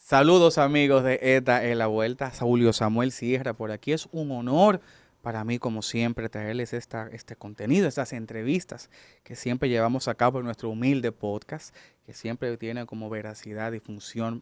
Saludos amigos de ETA en la Vuelta, Saúlio Samuel Sierra por aquí. Es un honor para mí, como siempre, traerles este contenido, estas entrevistas que siempre llevamos a cabo en nuestro humilde podcast, que siempre tiene como veracidad y función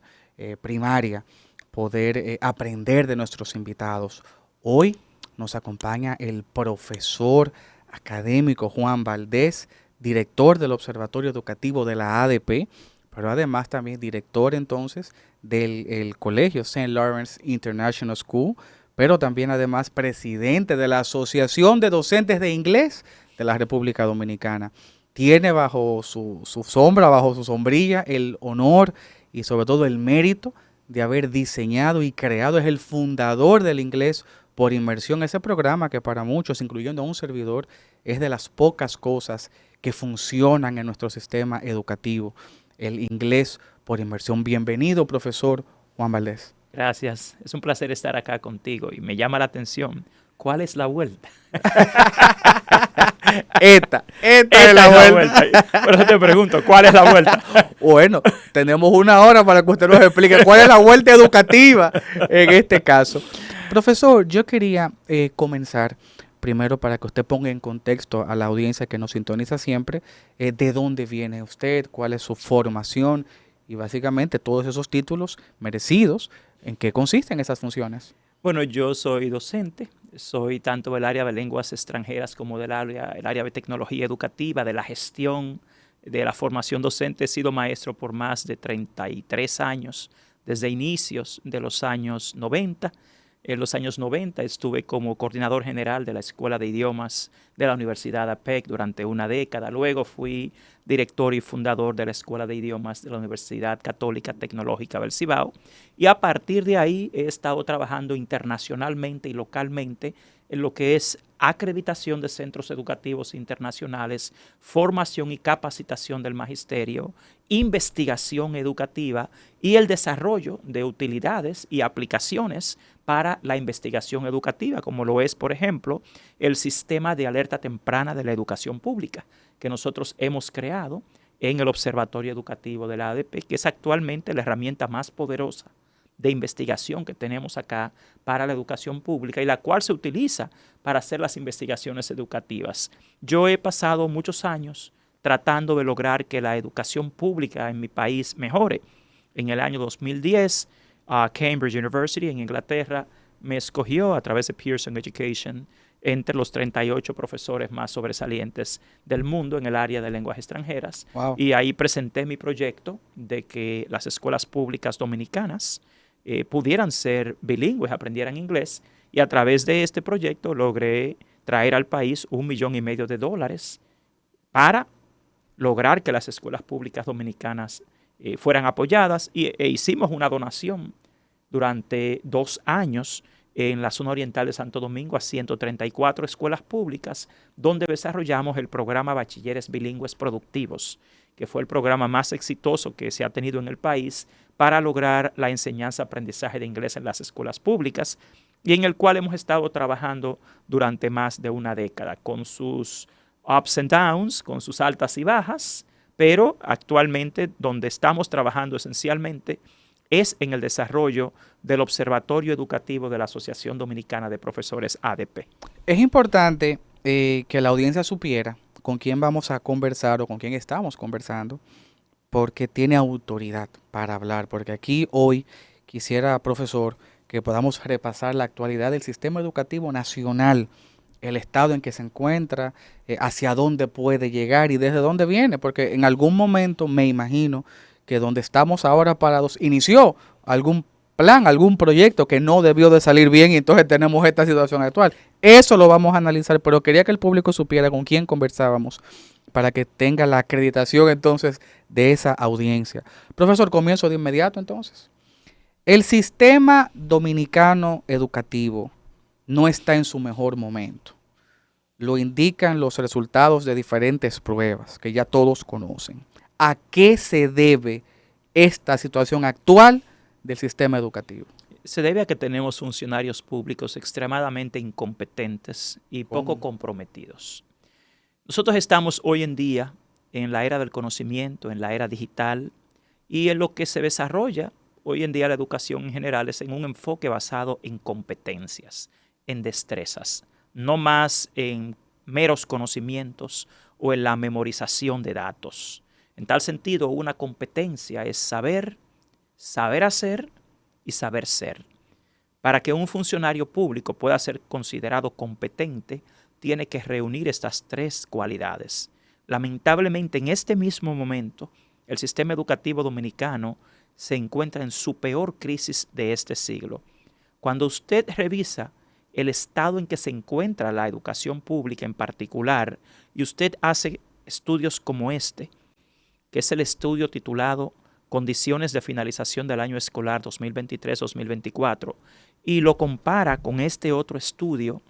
primaria poder aprender de nuestros invitados. Hoy nos acompaña el profesor académico Juan Valdés, director del Observatorio Educativo de la ADP, pero además también director entonces del el colegio St. Lawrence International School, pero también además presidente de la Asociación de Docentes de Inglés de la República Dominicana. Tiene bajo su sombra, bajo su sombrilla, el honor y sobre todo el mérito de haber diseñado y creado, es el fundador del inglés por inmersión, ese programa que para muchos, incluyendo a un servidor, es de las pocas cosas que funcionan en nuestro sistema educativo, el inglés por inmersión. Bienvenido, profesor Juan Valdés. Gracias, es un placer estar acá contigo y me llama la atención. ¿Cuál es la vuelta? Esta Esta es la es la vuelta. vuelta. Por eso te pregunto, ¿cuál es la vuelta? Bueno, tenemos una hora para que usted nos explique cuál es la vuelta educativa en este caso. Profesor, yo quería comenzar primero para que usted ponga en contexto a la audiencia que nos sintoniza siempre, de dónde viene usted, cuál es su formación y básicamente todos esos títulos merecidos, en qué consisten esas funciones. Bueno, yo soy docente, soy tanto del área de lenguas extranjeras como el área de tecnología educativa, de la gestión, de la formación docente. He sido maestro por más de 33 años, desde inicios de los años 90. En los años 90 estuve como coordinador general de la Escuela de Idiomas de la Universidad APEC durante una década. Luego fui director y fundador de la Escuela de Idiomas de la Universidad Católica Tecnológica del Cibao. Y a partir de ahí he estado trabajando internacionalmente y localmente en lo que es acreditación de centros educativos internacionales, formación y capacitación del magisterio, investigación educativa y el desarrollo de utilidades y aplicaciones para la investigación educativa, como lo es, por ejemplo, el sistema de alerta temprana de la educación pública que nosotros hemos creado en el Observatorio Educativo de la ADP, que es actualmente la herramienta más poderosa de investigación que tenemos acá para la educación pública y la cual se utiliza para hacer las investigaciones educativas. Yo he pasado muchos años tratando de lograr que la educación pública en mi país mejore. En el año 2010, Cambridge University en Inglaterra me escogió a través de Pearson Education entre los 38 profesores más sobresalientes del mundo en el área de lenguas extranjeras. Wow. Y ahí presenté mi proyecto de que las escuelas públicas dominicanas pudieran ser bilingües, aprendieran inglés, y a través de este proyecto logré traer al país $1,500,000 para lograr que las escuelas públicas dominicanas fueran apoyadas e hicimos una donación durante 2 años en la zona oriental de Santo Domingo a 134 escuelas públicas donde desarrollamos el programa Bachilleres Bilingües Productivos, que fue el programa más exitoso que se ha tenido en el país para lograr la enseñanza-aprendizaje de inglés en las escuelas públicas y en el cual hemos estado trabajando durante más de una década con sus ups and downs, con sus altas y bajas, pero actualmente donde estamos trabajando esencialmente es en el desarrollo del Observatorio Educativo de la Asociación Dominicana de Profesores ADP. Es importante que la audiencia supiera con quién vamos a conversar o con quién estamos conversando, porque tiene autoridad para hablar, porque aquí hoy quisiera, profesor, que podamos repasar la actualidad del sistema educativo nacional, el estado en que se encuentra, hacia dónde puede llegar y desde dónde viene, porque en algún momento me imagino que donde estamos ahora parados inició algún plan, algún proyecto que no debió de salir bien y entonces tenemos esta situación actual. Eso lo vamos a analizar, pero quería que el público supiera con quién conversábamos para que tenga la acreditación entonces de esa audiencia. Profesor, comienzo de inmediato entonces. El sistema dominicano educativo no está en su mejor momento. Lo indican los resultados de diferentes pruebas que ya todos conocen. ¿A qué se debe esta situación actual del sistema educativo? Se debe a que tenemos funcionarios públicos extremadamente incompetentes y poco comprometidos. Nosotros estamos hoy en día en la era del conocimiento, en la era digital y en lo que se desarrolla hoy en día la educación en general es en un enfoque basado en competencias, en destrezas, no más en meros conocimientos o en la memorización de datos. En tal sentido, una competencia es saber, saber hacer y saber ser. Para que un funcionario público pueda ser considerado competente, tiene que reunir estas tres cualidades. Lamentablemente, en este mismo momento, el sistema educativo dominicano se encuentra en su peor crisis de este siglo. Cuando usted revisa el estado en que se encuentra la educación pública en particular, y usted hace estudios como este, que es el estudio titulado Condiciones de finalización del año escolar 2023-2024, y lo compara con este otro estudio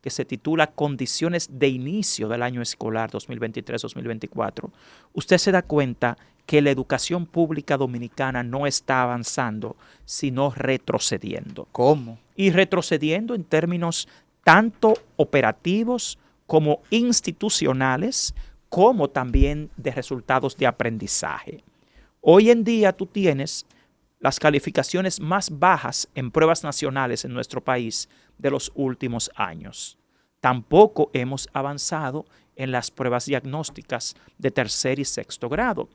que se titula Condiciones de inicio del año escolar 2023-2024, usted se da cuenta que la educación pública dominicana no está avanzando, sino retrocediendo. ¿Cómo? Y retrocediendo en términos tanto operativos como institucionales, como también de resultados de aprendizaje. Hoy en día tú tienes las calificaciones más bajas en pruebas nacionales en nuestro país de los últimos años. Tampoco hemos avanzado en las pruebas diagnósticas de tercer y sexto grado.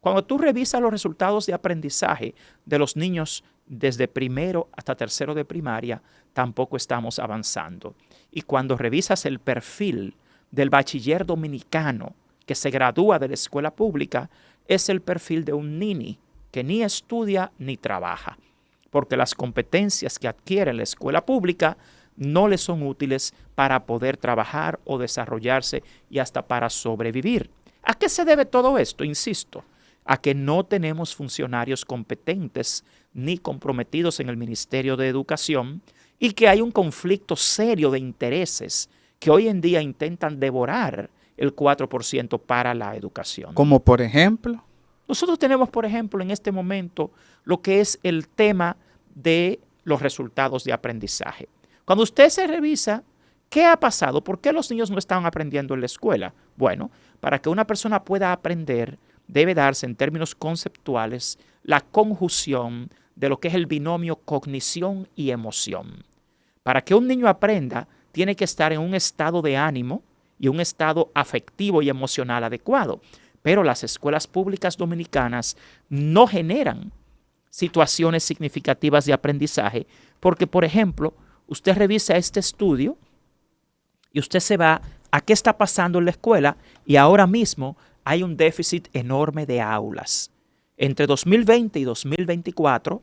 Cuando tú revisas los resultados de aprendizaje de los niños desde primero hasta tercero de primaria, tampoco estamos avanzando. Y cuando revisas el perfil del bachiller dominicano que se gradúa de la escuela pública, es el perfil de un nini que ni estudia ni trabaja, porque las competencias que adquiere en la escuela pública no le son útiles para poder trabajar o desarrollarse y hasta para sobrevivir. ¿A qué se debe todo esto? Insisto, a que no tenemos funcionarios competentes ni comprometidos en el Ministerio de Educación y que hay un conflicto serio de intereses que hoy en día intentan devorar el 4% para la educación. Como por ejemplo. Nosotros tenemos, por ejemplo, en este momento lo que es el tema de los resultados de aprendizaje. Cuando usted se revisa, ¿qué ha pasado? ¿Por qué los niños no están aprendiendo en la escuela? Bueno, para que una persona pueda aprender, debe darse en términos conceptuales la conjunción de lo que es el binomio cognición y emoción. Para que un niño aprenda, tiene que estar en un estado de ánimo y un estado afectivo y emocional adecuado. Pero las escuelas públicas dominicanas no generan situaciones significativas de aprendizaje porque, por ejemplo, usted revisa este estudio y usted se va a qué está pasando en la escuela y ahora mismo hay un déficit enorme de aulas. Entre 2020 y 2024,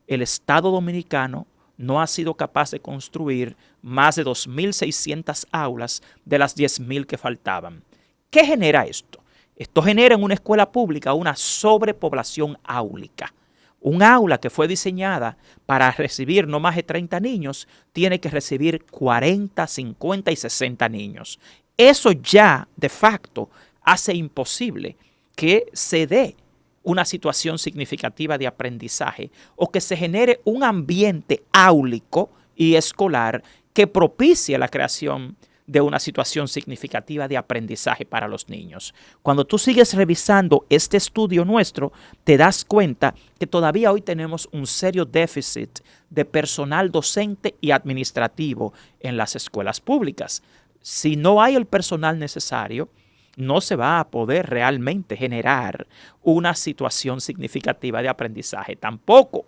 el Estado dominicano no ha sido capaz de construir más de 2.600 aulas de las 10.000 que faltaban. ¿Qué genera esto? Esto genera en una escuela pública una sobrepoblación áulica. Un aula que fue diseñada para recibir no más de 30 niños, tiene que recibir 40, 50 y 60 niños. Eso ya, de facto, hace imposible que se dé una situación significativa de aprendizaje o que se genere un ambiente áulico y escolar que propicie la creación de una situación significativa de aprendizaje para los niños. Cuando tú sigues revisando este estudio nuestro, te das cuenta que todavía hoy tenemos un serio déficit de personal docente y administrativo en las escuelas públicas. Si no hay el personal necesario, no se va a poder realmente generar una situación significativa de aprendizaje tampoco.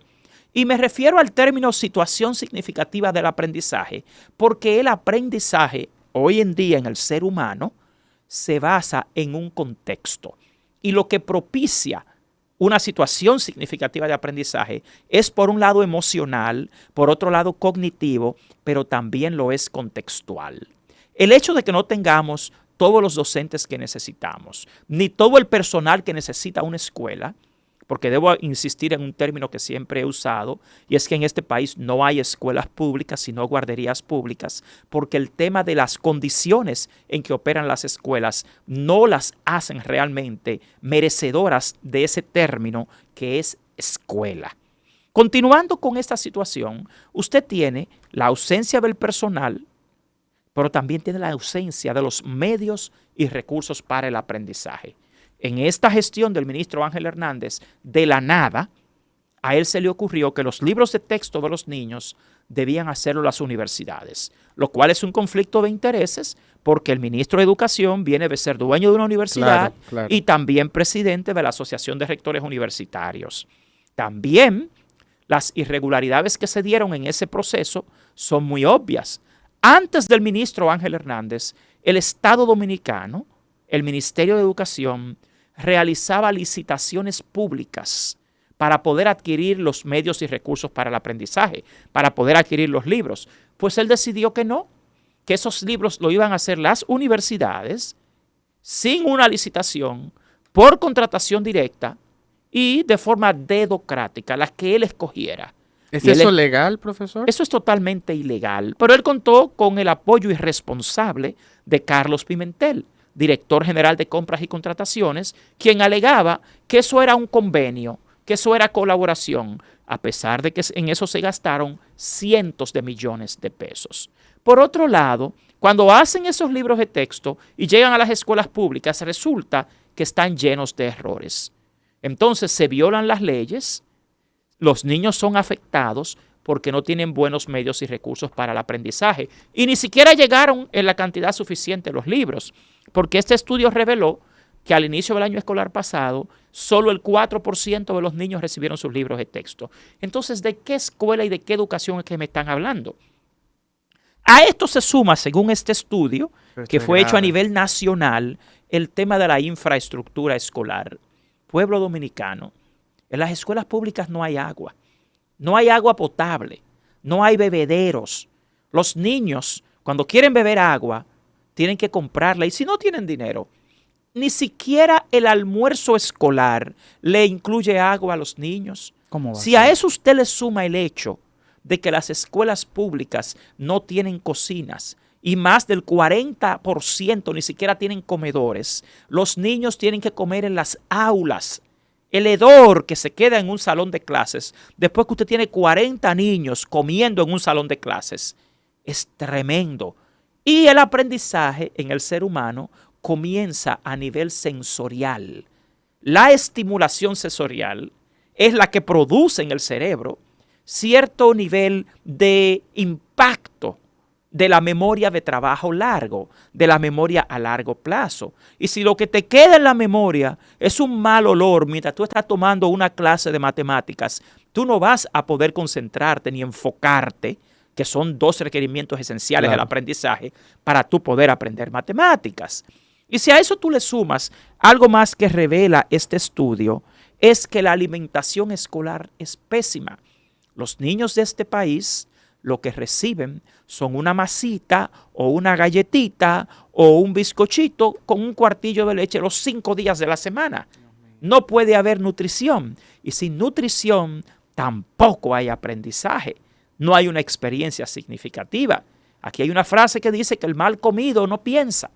Y me refiero al término situación significativa del aprendizaje, porque el aprendizaje hoy en día en el ser humano se basa en un contexto. Y lo que propicia una situación significativa de aprendizaje es por un lado emocional, por otro lado cognitivo, pero también lo es contextual. El hecho de que no tengamos todos los docentes que necesitamos, ni todo el personal que necesita una escuela, porque debo insistir en un término que siempre he usado, y es que en este país no hay escuelas públicas, sino guarderías públicas, porque el tema de las condiciones en que operan las escuelas no las hacen realmente merecedoras de ese término que es escuela. Continuando con esta situación, usted tiene la ausencia del personal, pero también tiene la ausencia de los medios y recursos para el aprendizaje. En esta gestión del ministro Ángel Hernández, de la nada, a él se le ocurrió que los libros de texto de los niños debían hacerlo las universidades, lo cual es un conflicto de intereses porque el ministro de Educación viene de ser dueño de una universidad y también presidente de la Asociación de Rectores Universitarios. También las irregularidades que se dieron en ese proceso son muy obvias. Antes del ministro Ángel Hernández, el Estado Dominicano, el Ministerio de Educación, realizaba licitaciones públicas para poder adquirir los medios y recursos para el aprendizaje, para poder adquirir los libros. Pues él decidió que no, que esos libros lo iban a hacer las universidades sin una licitación, por contratación directa y de forma dedocrática, las que él escogiera. ¿Es eso legal, profesor? Eso es totalmente ilegal, pero él contó con el apoyo irresponsable de Carlos Pimentel, director general de compras y contrataciones, quien alegaba que eso era un convenio, que eso era colaboración, a pesar de que en eso se gastaron cientos de millones de pesos. Por otro lado, cuando hacen esos libros de texto y llegan a las escuelas públicas, resulta que están llenos de errores. Entonces se violan las leyes, los niños son afectados porque no tienen buenos medios y recursos para el aprendizaje y ni siquiera llegaron en la cantidad suficiente los libros, porque este estudio reveló que al inicio del año escolar pasado, solo el 4% de los niños recibieron sus libros de texto. Entonces, ¿de qué escuela y de qué educación es que me están hablando? A esto se suma, según este estudio, que fue hecho a nivel nacional, el tema de la infraestructura escolar. Pueblo dominicano, en las escuelas públicas no hay agua potable, no hay bebederos. Los niños, cuando quieren beber agua, tienen que comprarla y si no tienen dinero, ni siquiera el almuerzo escolar le incluye agua a los niños. ¿Cómo va si a eso usted le suma el hecho de que las escuelas públicas no tienen cocinas y más del 40% ni siquiera tienen comedores, los niños tienen que comer en las aulas. El hedor que se queda en un salón de clases, después que usted tiene 40 niños comiendo en un salón de clases, es tremendo. Y el aprendizaje en el ser humano comienza a nivel sensorial. La estimulación sensorial es la que produce en el cerebro cierto nivel de impacto de la memoria de trabajo largo, de la memoria a largo plazo. Y si lo que te queda en la memoria es un mal olor mientras tú estás tomando una clase de matemáticas, tú no vas a poder concentrarte ni enfocarte, que son dos requerimientos esenciales del aprendizaje, para tú poder aprender matemáticas. Y si a eso tú le sumas algo más que revela este estudio, es que la alimentación escolar es pésima. Los niños de este país lo que reciben son una masita o una galletita o un bizcochito con un cuartillo de leche los 5 días de la semana. No puede haber nutrición y sin nutrición tampoco hay aprendizaje. No hay una experiencia significativa. Aquí hay una frase que dice que el mal comido no piensa.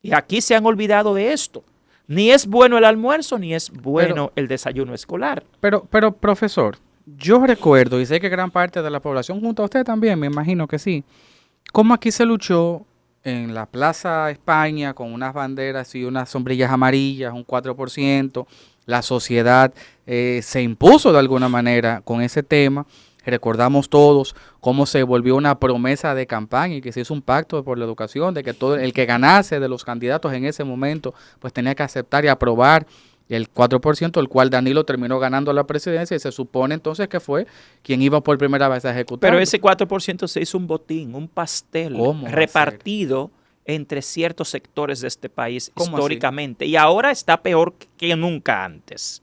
Y aquí se han olvidado de esto. Ni es bueno el almuerzo, ni es bueno el desayuno escolar. Pero, profesor, yo recuerdo, y sé que gran parte de la población, junto a usted también, me imagino que sí, cómo aquí se luchó en la Plaza España con unas banderas y unas sombrillas amarillas, un 4%. La sociedad se impuso de alguna manera con ese tema. Recordamos todos cómo se volvió una promesa de campaña y que se hizo un pacto por la educación, de que todo el que ganase de los candidatos en ese momento, pues tenía que aceptar y aprobar el 4%, el cual Danilo terminó ganando la presidencia y se supone entonces que fue quien iba por primera vez a ejecutar. Pero ese 4% se hizo un botín, un pastel repartido entre ciertos sectores de este país históricamente. ¿Así? Y ahora está peor que nunca antes.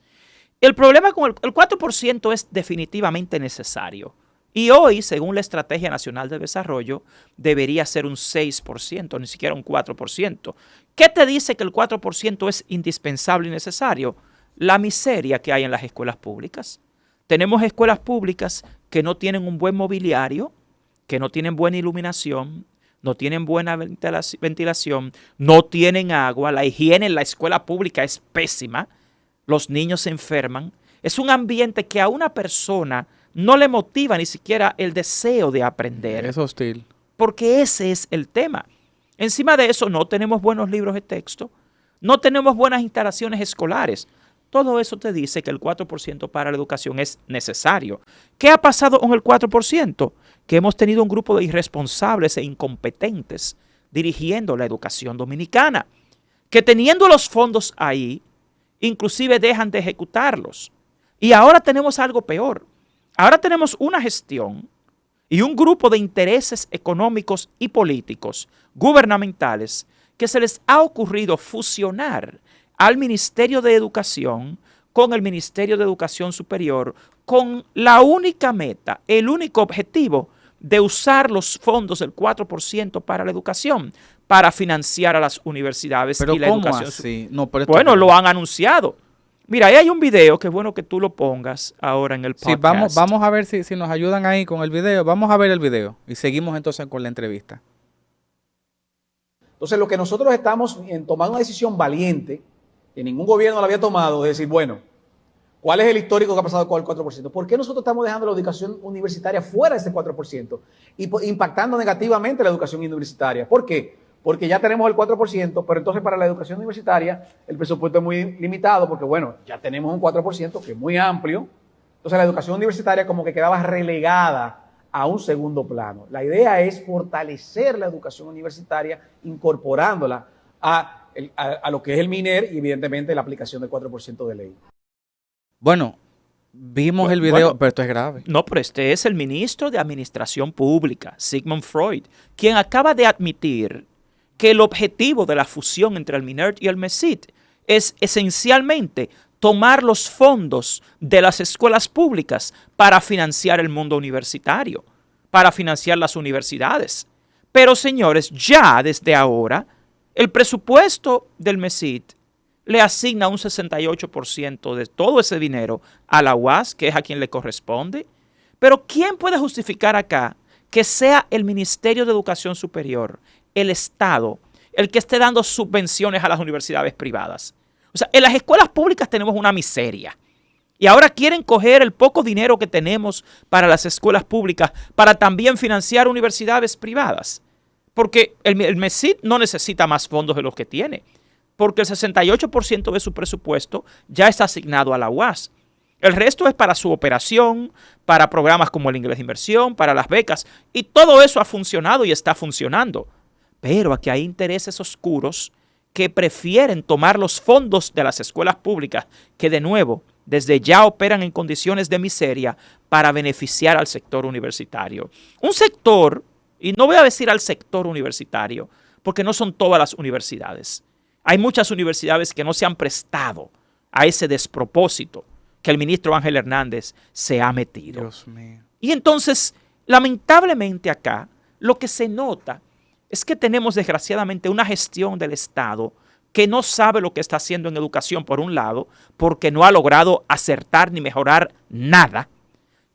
El problema con el 4% es definitivamente necesario. Y hoy, según la Estrategia Nacional de Desarrollo, debería ser un 6%, ni siquiera un 4%. ¿Qué te dice que el 4% es indispensable y necesario? La miseria que hay en las escuelas públicas. Tenemos escuelas públicas que no tienen un buen mobiliario, que no tienen buena iluminación, no tienen buena ventilación, no tienen agua, la higiene en la escuela pública es pésima. Los niños se enferman. Es un ambiente que a una persona no le motiva ni siquiera el deseo de aprender. Es hostil. Porque ese es el tema. Encima de eso, no tenemos buenos libros de texto, no tenemos buenas instalaciones escolares. todo eso te dice que el 4% para la educación es necesario. ¿Qué ha pasado con el 4%? Que hemos tenido un grupo de irresponsables e incompetentes dirigiendo la educación dominicana, que teniendo los fondos ahí, inclusive dejan de ejecutarlos. Y ahora tenemos algo peor. Ahora tenemos una gestión y un grupo de intereses económicos y políticos gubernamentales que se les ha ocurrido fusionar al Ministerio de Educación con el Ministerio de Educación Superior con la única meta, el único objetivo de usar los fondos del 4% para la educación, para financiar a las universidades Pero y la ¿cómo educación. así? No, pero Bueno, lo han anunciado. Mira, ahí hay un video que es bueno que tú lo pongas ahora en el podcast. Sí, vamos a ver si nos ayudan ahí con el video. Vamos a ver el video y seguimos entonces con la entrevista. Entonces, lo que nosotros estamos en tomar una decisión valiente, que ningún gobierno la había tomado, es decir, bueno, ¿cuál es el histórico que ha pasado con el 4%? ¿Por qué nosotros estamos dejando la educación universitaria fuera de ese 4% y impactando negativamente la educación universitaria? ¿Por qué? Porque ya tenemos el 4%, pero entonces para la educación universitaria el presupuesto es muy limitado porque, bueno, ya tenemos un 4% que es muy amplio. Entonces la educación universitaria como que quedaba relegada a un segundo plano. La idea es fortalecer la educación universitaria incorporándola a lo que es el MINER y evidentemente la aplicación del 4% de ley. Bueno, vimos el video, pero esto es grave. No, pero este es el ministro de Administración Pública, Sigmund Freud, quien acaba de admitir que el objetivo de la fusión entre el MINERT y el MESIT es esencialmente tomar los fondos de las escuelas públicas para financiar el mundo universitario, para financiar las universidades. Pero, señores, ya desde ahora, el presupuesto del MESIT le asigna un 68% de todo ese dinero a la UAS, que es a quien le corresponde. Pero ¿quién puede justificar acá que sea el Ministerio de Educación Superior, el Estado, el que esté dando subvenciones a las universidades privadas? O sea, en las escuelas públicas tenemos una miseria. Y ahora quieren coger el poco dinero que tenemos para las escuelas públicas para también financiar universidades privadas. Porque el MESIT no necesita más fondos de los que tiene. Porque el 68% de su presupuesto ya está asignado a la UAS. El resto es para su operación, para programas como el Inglés de Inversión, para las becas. Y todo eso ha funcionado y está funcionando. Pero aquí hay intereses oscuros que prefieren tomar los fondos de las escuelas públicas, que de nuevo, desde ya operan en condiciones de miseria, para beneficiar al sector universitario. Un sector, y no voy a decir al sector universitario, porque no son todas las universidades. Hay muchas universidades que no se han prestado a ese despropósito que el ministro Ángel Hernández se ha metido. Dios mío. Y entonces, lamentablemente acá, lo que se nota es que tenemos desgraciadamente una gestión del Estado que no sabe lo que está haciendo en educación, por un lado, porque no ha logrado acertar ni mejorar nada.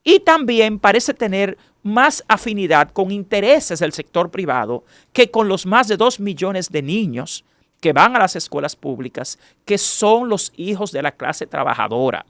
Y también parece tener más afinidad con intereses del sector privado que con los más de 2 millones de niños que van a las escuelas públicas, que son los hijos de la clase trabajadora.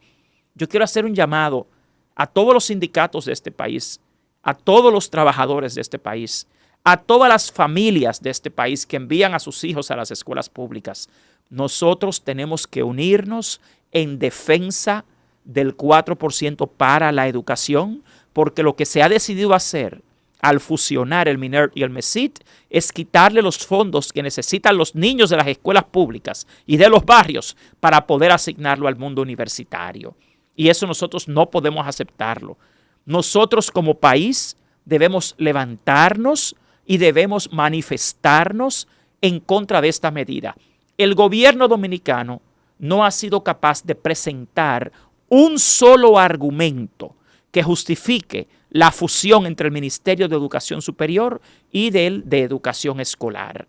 Yo quiero hacer un llamado a todos los sindicatos de este país, a todos los trabajadores de este país, a todas las familias de este país que envían a sus hijos a las escuelas públicas. Nosotros tenemos que unirnos en defensa del 4% para la educación, porque lo que se ha decidido hacer al fusionar el MINERT y el MESIT es quitarle los fondos que necesitan los niños de las escuelas públicas y de los barrios para poder asignarlo al mundo universitario. Y eso nosotros no podemos aceptarlo. Nosotros como país debemos levantarnos y debemos manifestarnos en contra de esta medida. El gobierno dominicano no ha sido capaz de presentar un solo argumento que justifique la fusión entre el Ministerio de Educación Superior y del de Educación Escolar.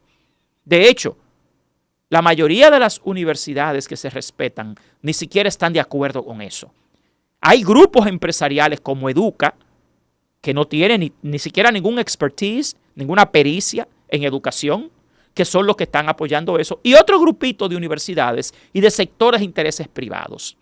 De hecho, la mayoría de las universidades que se respetan ni siquiera están de acuerdo con eso. Hay grupos empresariales como Educa, que no tienen ni siquiera ningún expertise, ninguna pericia en educación, que son los que están apoyando eso, y otro grupito de universidades y de sectores de intereses privados.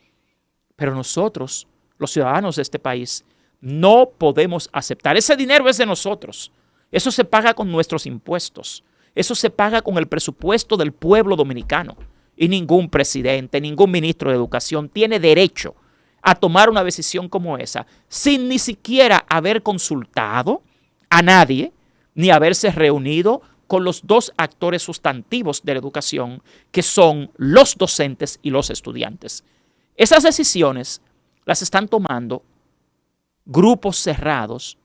Pero nosotros, los ciudadanos de este país, no podemos aceptar. Ese dinero es de nosotros. Eso se paga con nuestros impuestos. Eso se paga con el presupuesto del pueblo dominicano. Y ningún presidente, ningún ministro de Educación tiene derecho a tomar una decisión como esa sin ni siquiera haber consultado a nadie ni haberse reunido con los dos actores sustantivos de la educación, que son los docentes y los estudiantes. Esas decisiones las están tomando grupos cerrados,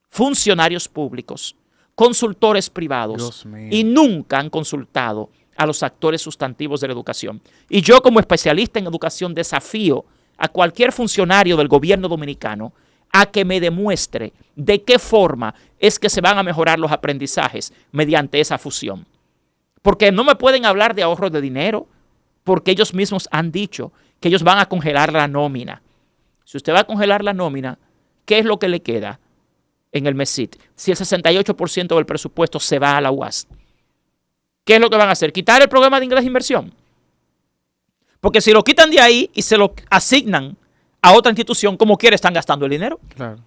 funcionarios públicos, consultores privados, y nunca han consultado a los actores sustantivos de la educación. Y yo, como especialista en educación, desafío a cualquier funcionario del gobierno dominicano a que me demuestre de qué forma es que se van a mejorar los aprendizajes mediante esa fusión. Porque no me pueden hablar de ahorro de dinero, porque ellos mismos han dicho que ellos van a congelar la nómina. Si usted va a congelar la nómina, ¿qué es lo que le queda en el MESIT? Si el 68% del presupuesto se va a la UAS, ¿qué es lo que van a hacer? ¿Quitar el programa de ingreso e inversión? Porque si lo quitan de ahí y se lo asignan a otra institución, como quiera, están gastando el dinero. Claro.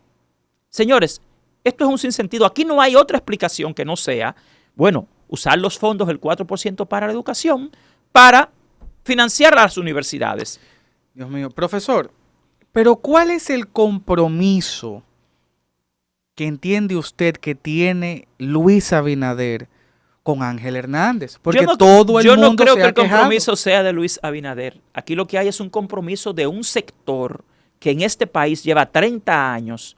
Señores, esto es un sinsentido. Aquí no hay otra explicación que no sea, bueno, usar los fondos del 4% para la educación para financiar las universidades. Dios mío, profesor, pero ¿cuál es el compromiso que entiende usted que tiene Luis Abinader con Ángel Hernández? Porque todo el mundo yo no creo se que ha el quejado. compromiso sea de Luis Abinader. Aquí lo que hay es un compromiso de un sector que en este país lleva 30 años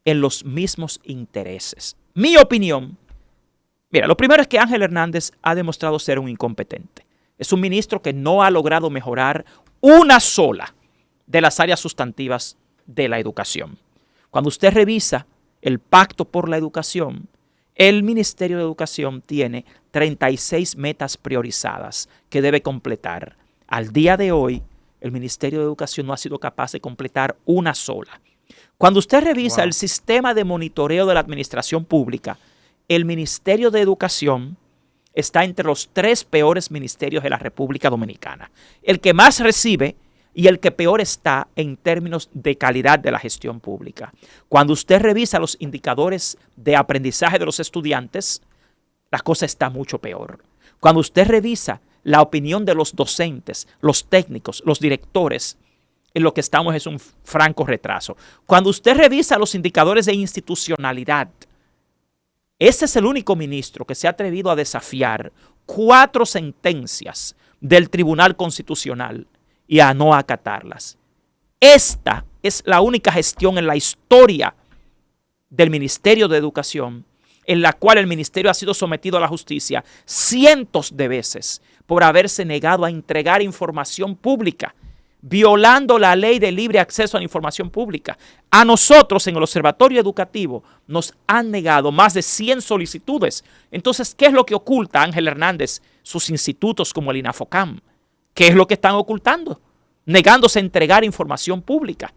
en los mismos intereses. Mi opinión, mira, lo primero es que Ángel Hernández ha demostrado ser un incompetente. Es un ministro que no ha logrado mejorar una sola de las áreas sustantivas de la educación. Cuando usted revisa el Pacto por la Educación, el Ministerio de Educación tiene 36 metas priorizadas que debe completar. Al día de hoy, el Ministerio de Educación no ha sido capaz de completar una sola. Cuando usted revisa el sistema de monitoreo de la administración pública, el Ministerio de Educación está entre los 3 peores ministerios de la República Dominicana. El que más recibe y el que peor está en términos de calidad de la gestión pública. Cuando usted revisa los indicadores de aprendizaje de los estudiantes, la cosa está mucho peor. Cuando usted revisa la opinión de los docentes, los técnicos, los directores, en lo que estamos es un franco retraso. Cuando usted revisa los indicadores de institucionalidad, ese es el único ministro que se ha atrevido a desafiar 4 sentencias del Tribunal Constitucional y a no acatarlas. Esta es la única gestión en la historia del Ministerio de Educación en la cual el ministerio ha sido sometido a la justicia cientos de veces por haberse negado a entregar información pública, violando la ley de libre acceso a la información pública. A nosotros en el Observatorio Educativo nos han negado más de 100 solicitudes. Entonces, ¿qué es lo que oculta Ángel Hernández? Sus institutos como el INAFOCAM. ¿Qué es lo que están ocultando? Negándose a entregar información pública.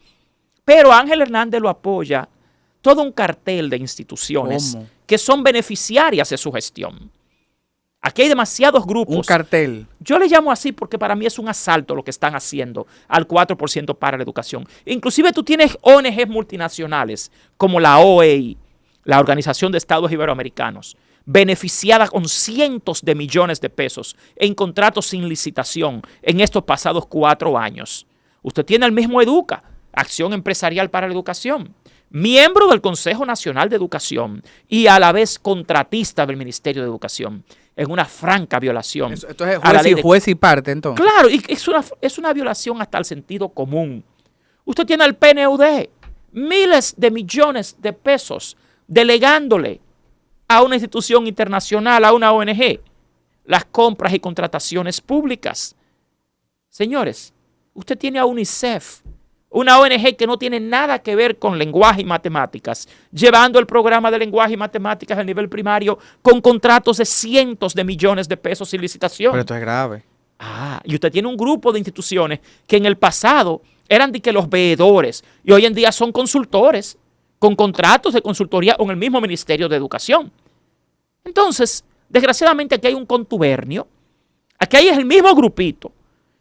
Pero Ángel Hernández lo apoya todo un cartel de instituciones que son beneficiarias de su gestión. Aquí hay demasiados grupos. Un cartel. Yo le llamo así porque para mí es un asalto lo que están haciendo al 4% para la educación. Inclusive tú tienes ONGs multinacionales como la OEI, la Organización de Estados Iberoamericanos, beneficiada con cientos de millones de pesos en contratos sin licitación en estos pasados 4 años. Usted tiene el mismo EDUCA, Acción Empresarial para la Educación, miembro del Consejo Nacional de Educación y a la vez contratista del Ministerio de Educación, en una franca violación. Entonces, juez y parte, entonces. Claro, y es una violación hasta el sentido común. Usted tiene al PNUD, miles de millones de pesos, delegándole a una institución internacional, a una ONG, las compras y contrataciones públicas. Señores, usted tiene a UNICEF, una ONG que no tiene nada que ver con lenguaje y matemáticas, llevando el programa de lenguaje y matemáticas al nivel primario con contratos de cientos de millones de pesos sin licitación. Pero esto es grave. Y usted tiene un grupo de instituciones que en el pasado eran de que los veedores y hoy en día son consultores con contratos de consultoría con el mismo Ministerio de Educación. Entonces, desgraciadamente aquí hay un contubernio. Aquí hay el mismo grupito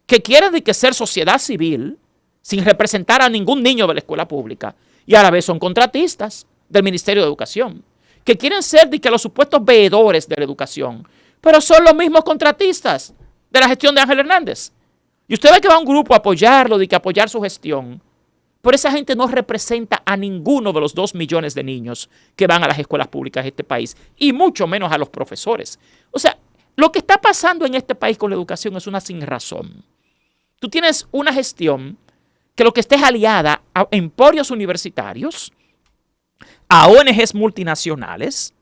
que quiere de que ser sociedad civil sin representar a ningún niño de la escuela pública y a la vez son contratistas del Ministerio de Educación, que quieren ser de que los supuestos veedores de la educación, pero son los mismos contratistas de la gestión de Ángel Hernández. Y usted ve que va un grupo a apoyarlo, de que apoyar su gestión, pero esa gente no representa a ninguno de los 2 millones de niños que van a las escuelas públicas de este país, y mucho menos a los profesores. O sea, lo que está pasando en este país con la educación es una sinrazón. Tú tienes una gestión que lo que esté aliada a emporios universitarios, a ONGs multinacionales,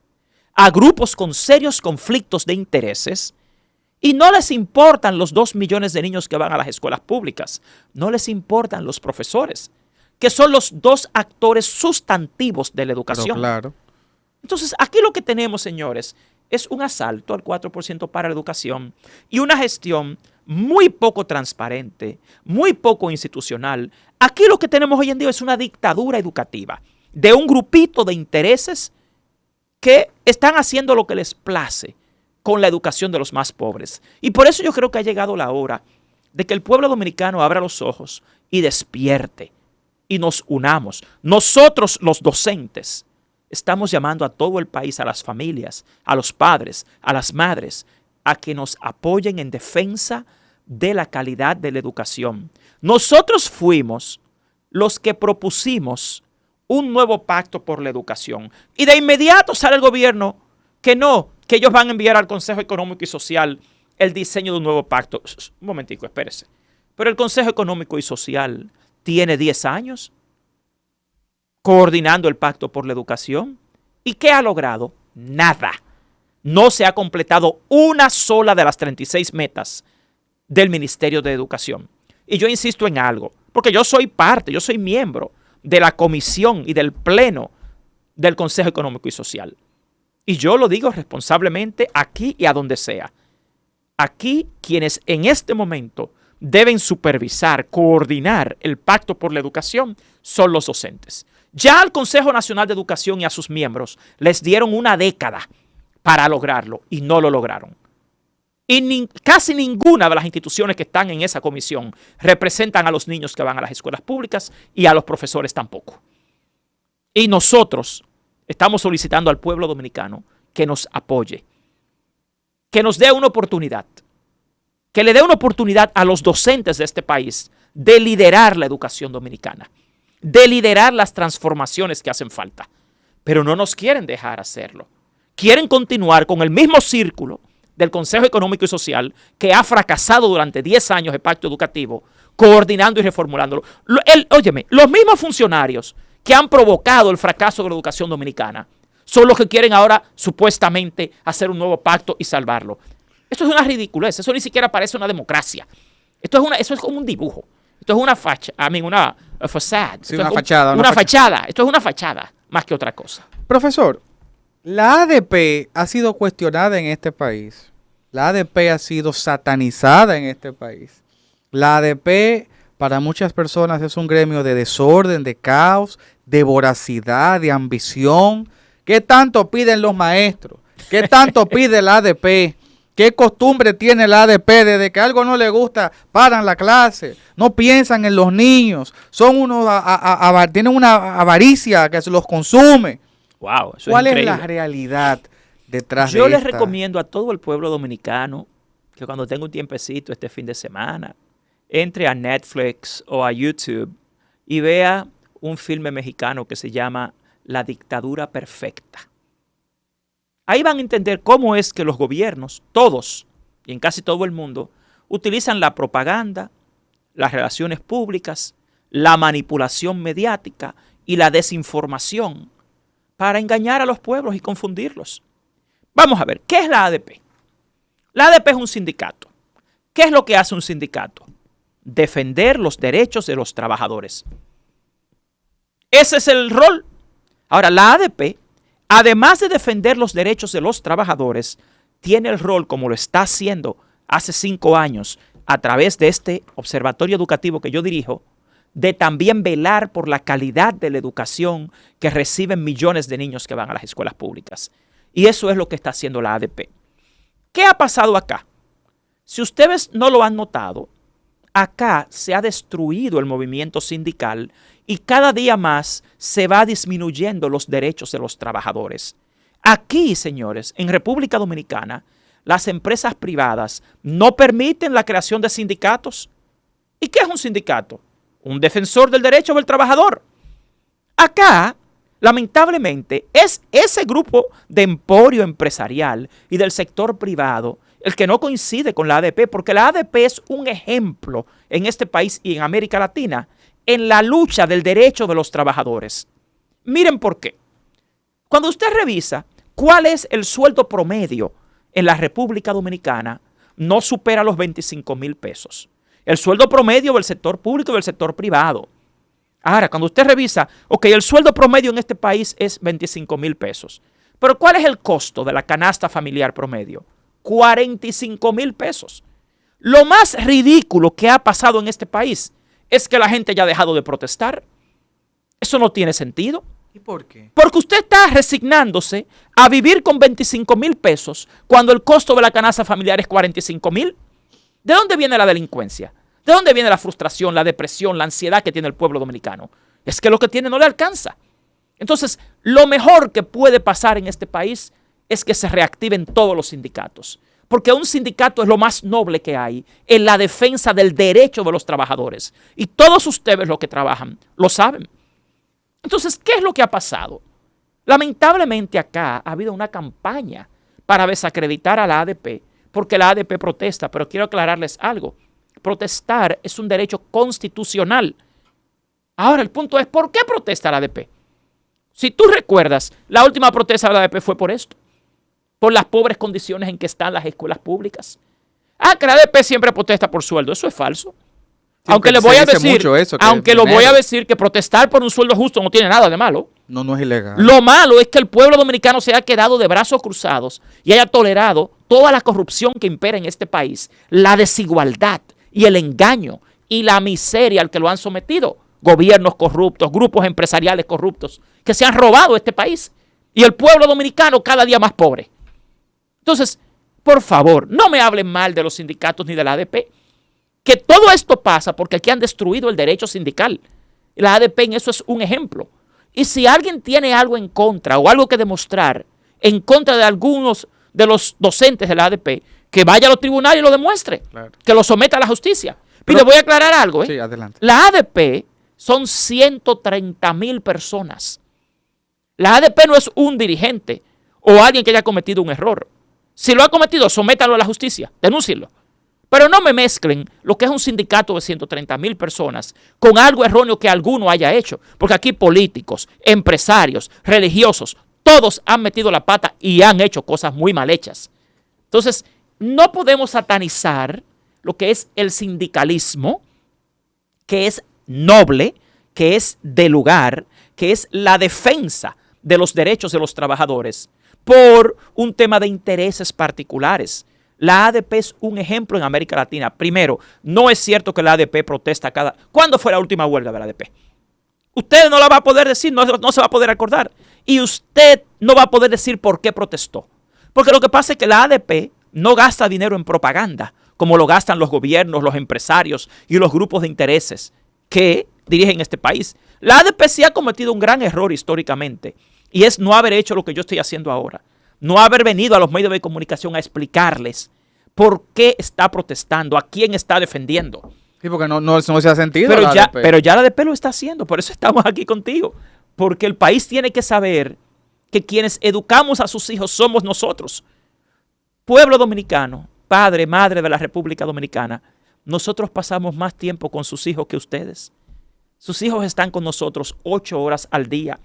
a grupos con serios conflictos de intereses, y no les importan los 2 millones de niños que van a las escuelas públicas. No les importan los profesores, que son los 2 actores sustantivos de la educación. Pero claro. Entonces, aquí lo que tenemos, señores, es un asalto al 4% para la educación y una gestión muy poco transparente, muy poco institucional. Aquí lo que tenemos hoy en día es una dictadura educativa de un grupito de intereses que están haciendo lo que les place con la educación de los más pobres. Y por eso yo creo que ha llegado la hora de que el pueblo dominicano abra los ojos y despierte y nos unamos. Nosotros, los docentes, estamos llamando a todo el país, a las familias, a los padres, a las madres, a que nos apoyen en defensa de la calidad de la educación. Nosotros fuimos los que propusimos un nuevo pacto por la educación. Y de inmediato sale el gobierno que no, que ellos van a enviar al Consejo Económico y Social el diseño de un nuevo pacto. Un momentico, espérese. Pero el Consejo Económico y Social tiene 10 años coordinando el pacto por la educación. ¿Y qué ha logrado? Nada. No se ha completado una sola de las 36 metas del Ministerio de Educación. Y yo insisto en algo, porque yo soy parte, yo soy miembro de la comisión y del pleno del Consejo Económico y Social. Y yo lo digo responsablemente aquí y a donde sea. Aquí quienes en este momento deben supervisar, coordinar el pacto por la educación son los docentes. Ya al Consejo Nacional de Educación y a sus miembros les dieron una década para lograrlo y no lo lograron. Y casi ninguna de las instituciones que están en esa comisión representan a los niños que van a las escuelas públicas y a los profesores tampoco. Y nosotros estamos solicitando al pueblo dominicano que nos apoye, que nos dé una oportunidad, que le dé una oportunidad a los docentes de este país de liderar la educación dominicana, de liderar las transformaciones que hacen falta. Pero no nos quieren dejar hacerlo. Quieren continuar con el mismo círculo del Consejo Económico y Social que ha fracasado durante 10 años el pacto educativo, coordinando y reformulándolo. Óyeme, los mismos funcionarios que han provocado el fracaso de la educación dominicana son los que quieren ahora supuestamente hacer un nuevo pacto y salvarlo. Eso es una ridiculez, eso ni siquiera parece una democracia. Eso es como un dibujo. Esto es una una facade. Sí, una fachada. Una fachada. Esto es una fachada más que otra cosa. Profesor, la ADP ha sido cuestionada en este país. La ADP ha sido satanizada en este país. La ADP para muchas personas es un gremio de desorden, de caos, de voracidad, de ambición. ¿Qué tanto piden los maestros? ¿Qué tanto pide la ADP? ¿Qué costumbre tiene la ADP? Desde que algo no le gusta, paran la clase, no piensan en los niños, son tienen una avaricia que se los consume. Wow, eso ¿Cuál es es la realidad detrás de Yo esta? les recomiendo a todo el pueblo dominicano que cuando tenga un tiempecito este fin de semana, entre a Netflix o a YouTube y vea un filme mexicano que se llama La Dictadura Perfecta. Ahí van a entender cómo es que los gobiernos, todos y en casi todo el mundo, utilizan la propaganda, las relaciones públicas, la manipulación mediática y la desinformación para engañar a los pueblos y confundirlos. Vamos a ver, ¿qué es la ADP? La ADP es un sindicato. ¿Qué es lo que hace un sindicato? Defender los derechos de los trabajadores. Ese es el rol. Ahora, la ADP, además de defender los derechos de los trabajadores, tiene el rol, como lo está haciendo hace 5 años, a través de este observatorio educativo que yo dirijo, de también velar por la calidad de la educación que reciben millones de niños que van a las escuelas públicas. Y eso es lo que está haciendo la ADP. ¿Qué ha pasado acá? Si ustedes no lo han notado, acá se ha destruido el movimiento sindical y cada día más se va disminuyendo los derechos de los trabajadores. Aquí, señores, en República Dominicana, las empresas privadas no permiten la creación de sindicatos. ¿Y qué es un sindicato? Un defensor del derecho del trabajador. Acá, lamentablemente, es ese grupo de emporio empresarial y del sector privado el que no coincide con la ADP, porque la ADP es un ejemplo en este país y en América Latina en la lucha del derecho de los trabajadores. Miren por qué. Cuando usted revisa cuál es el sueldo promedio en la República Dominicana, no supera los 25,000 pesos. El sueldo promedio del sector público y del sector privado. Ahora, cuando usted revisa, ok, el sueldo promedio en este país es 25,000 pesos. Pero ¿cuál es el costo de la canasta familiar promedio? 45,000 pesos. Lo más ridículo que ha pasado en este país es que la gente haya dejado de protestar. Eso no tiene sentido. ¿Y por qué? Porque usted está resignándose a vivir con 25,000 pesos cuando el costo de la canasta familiar es 45,000. ¿De dónde viene la delincuencia? ¿De dónde viene la frustración, la depresión, la ansiedad que tiene el pueblo dominicano? Es que lo que tiene no le alcanza. Entonces, lo mejor que puede pasar en este país es que se reactiven todos los sindicatos. Porque un sindicato es lo más noble que hay en la defensa del derecho de los trabajadores. Y todos ustedes los que trabajan lo saben. Entonces, ¿qué es lo que ha pasado? Lamentablemente acá ha habido una campaña para desacreditar a la ADP, porque la ADP protesta, pero quiero aclararles algo. Protestar es un derecho constitucional. Ahora, el punto es, ¿por qué protesta la ADP? Si tú recuerdas, la última protesta de la ADP fue por esto, por las pobres condiciones en que están las escuelas públicas. Que la ADP siempre protesta por sueldo, eso es falso. Aunque le voy a decir, que protestar por un sueldo justo no tiene nada de malo. No es ilegal. Lo malo es que el pueblo dominicano se haya quedado de brazos cruzados y haya tolerado toda la corrupción que impera en este país, la desigualdad y el engaño y la miseria al que lo han sometido. Gobiernos corruptos, grupos empresariales corruptos que se han robado este país y el pueblo dominicano cada día más pobre. Entonces, por favor, no me hablen mal de los sindicatos ni de la ADP. Que todo esto pasa porque aquí han destruido el derecho sindical. La ADP en eso es un ejemplo. Y si alguien tiene algo en contra o algo que demostrar en contra de algunos de los docentes de la ADP, que vaya a los tribunales y lo demuestre, claro, que lo someta a la justicia. Pero le voy a aclarar algo. Sí, adelante. La ADP son 130,000 personas. La ADP no es un dirigente o alguien que haya cometido un error. Si lo ha cometido, sométalo a la justicia, denúncienlo. Pero no me mezclen lo que es un sindicato de 130,000 personas con algo erróneo que alguno haya hecho. Porque aquí políticos, empresarios, religiosos, todos han metido la pata y han hecho cosas muy mal hechas. Entonces, no podemos satanizar lo que es el sindicalismo, que es noble, que es de lugar, que es la defensa de los derechos de los trabajadores, por un tema de intereses particulares. La ADP es un ejemplo en América Latina. Primero, no es cierto que la ADP protesta cada... ¿Cuándo fue la última huelga de la ADP? Usted no la va a poder decir, no se va a poder acordar. Y usted no va a poder decir por qué protestó. Porque lo que pasa es que la ADP no gasta dinero en propaganda, como lo gastan los gobiernos, los empresarios y los grupos de intereses que dirigen este país. La ADP sí ha cometido un gran error históricamente, y es no haber hecho lo que yo estoy haciendo ahora. No haber venido a los medios de comunicación a explicarles por qué está protestando, a quién está defendiendo. Sí, porque no se ha sentido. Pero ya la ADP lo está haciendo, por eso estamos aquí contigo. Porque el país tiene que saber que quienes educamos a sus hijos somos nosotros. Pueblo dominicano, padre, madre de la República Dominicana, nosotros pasamos más tiempo con sus hijos que ustedes. Sus hijos están con nosotros 8 horas al día.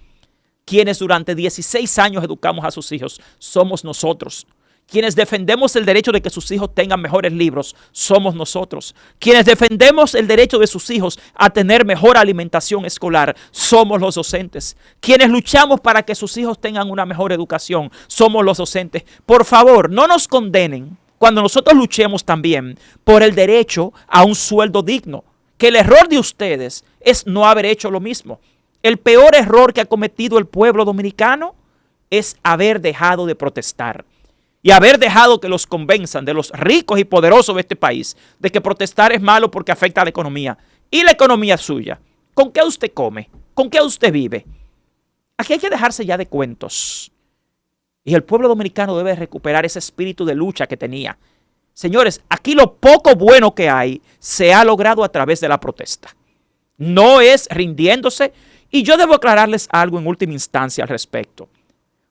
Quienes durante 16 años educamos a sus hijos somos nosotros. Quienes defendemos el derecho de que sus hijos tengan mejores libros somos nosotros. Quienes defendemos el derecho de sus hijos a tener mejor alimentación escolar somos los docentes. Quienes luchamos para que sus hijos tengan una mejor educación somos los docentes. Por favor, no nos condenen cuando nosotros luchemos también por el derecho a un sueldo digno. Que el error de ustedes es no haber hecho lo mismo. El peor error que ha cometido el pueblo dominicano es haber dejado de protestar y haber dejado que los convenzan de los ricos y poderosos de este país de que protestar es malo porque afecta a la economía. ¿Y la economía suya? ¿Con qué usted come? ¿Con qué usted vive? Aquí hay que dejarse ya de cuentos. Y el pueblo dominicano debe recuperar ese espíritu de lucha que tenía. Señores, aquí lo poco bueno que hay se ha logrado a través de la protesta. No es rindiéndose. Y yo debo aclararles algo en última instancia al respecto.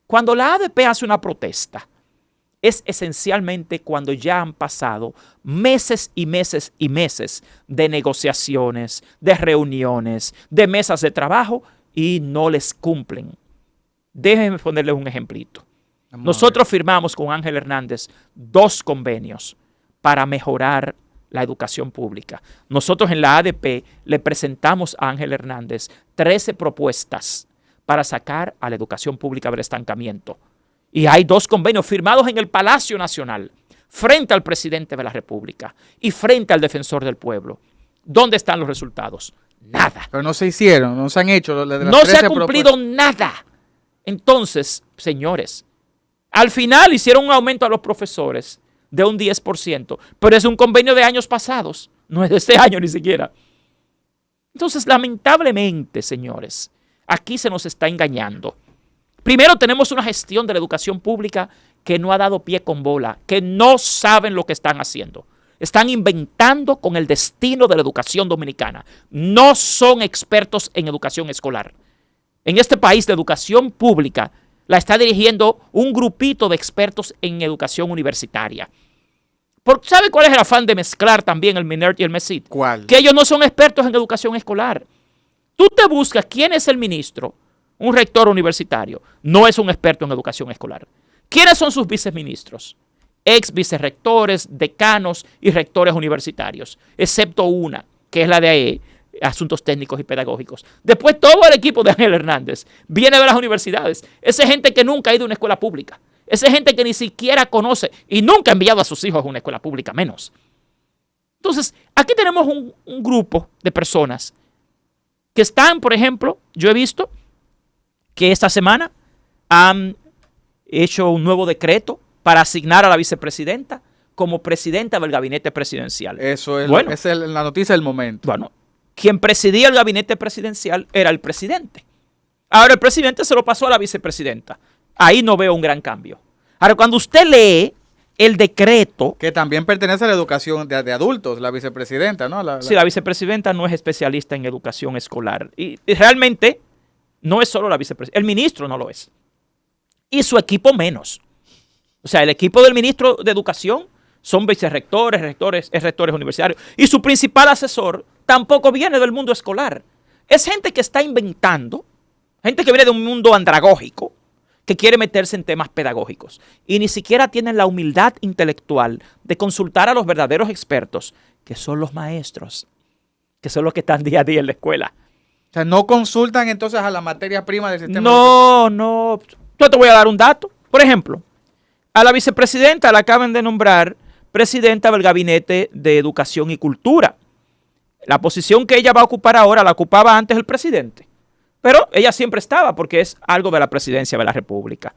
Cuando la ADP hace una protesta, es esencialmente cuando ya han pasado meses y meses y meses de negociaciones, de reuniones, de mesas de trabajo y no les cumplen. Déjenme ponerles un ejemplito. Nosotros firmamos con Ángel Hernández 2 convenios para mejorar la educación pública. Nosotros en la ADP le presentamos a Ángel Hernández 13 propuestas para sacar a la educación pública del estancamiento. Y hay 2 convenios firmados en el Palacio Nacional, frente al presidente de la República y frente al defensor del pueblo. ¿Dónde están los resultados? Nada. Pero no se hicieron, no se han hecho. No se ha cumplido nada. Entonces, señores, al final hicieron un aumento a los profesores de un 10%, pero es un convenio de años pasados, no es de este año ni siquiera. Entonces, lamentablemente, señores, aquí se nos está engañando. Primero, tenemos una gestión de la educación pública que no ha dado pie con bola, que no saben lo que están haciendo. Están inventando con el destino de la educación dominicana. No son expertos en educación escolar. En este país, la educación pública la está dirigiendo un grupito de expertos en educación universitaria. ¿Sabe cuál es el afán de mezclar también el MINERT y el MESID? ¿Cuál? Que ellos no son expertos en educación escolar. Tú te buscas quién es el ministro, un rector universitario, no es un experto en educación escolar. ¿Quiénes son sus viceministros? Ex vicerrectores, decanos y rectores universitarios, excepto una, que es la de Asuntos Técnicos y Pedagógicos. Después todo el equipo de Ángel Hernández viene de las universidades. Esa es gente que nunca ha ido a una escuela pública. Esa es gente que ni siquiera conoce y nunca ha enviado a sus hijos a una escuela pública, menos. Entonces, aquí tenemos un grupo de personas que están, por ejemplo, yo he visto que esta semana han hecho un nuevo decreto para asignar a la vicepresidenta como presidenta del gabinete presidencial. Eso es, bueno, esa es la noticia del momento. Bueno, quien presidía el gabinete presidencial era el presidente. Ahora el presidente se lo pasó a la vicepresidenta. Ahí no veo un gran cambio. Ahora, cuando usted lee el decreto... Que también pertenece a la educación de adultos, la vicepresidenta, ¿no? Sí, la vicepresidenta no es especialista en educación escolar. Y realmente no es solo la vicepresidenta. El ministro no lo es. Y su equipo menos. O sea, el equipo del ministro de Educación son vicerrectores, rectores universitarios. Y su principal asesor tampoco viene del mundo escolar. Es gente que está inventando, gente que viene de un mundo andragógico, que quiere meterse en temas pedagógicos. Y ni siquiera tienen la humildad intelectual de consultar a los verdaderos expertos, que son los maestros, que son los que están día a día en la escuela. O sea, no consultan entonces a la materia prima del sistema. No. Yo te voy a dar un dato. Por ejemplo, a la vicepresidenta la acaban de nombrar presidenta del Gabinete de Educación y Cultura. La posición que ella va a ocupar ahora la ocupaba antes el presidente. Pero ella siempre estaba porque es algo de la presidencia de la República.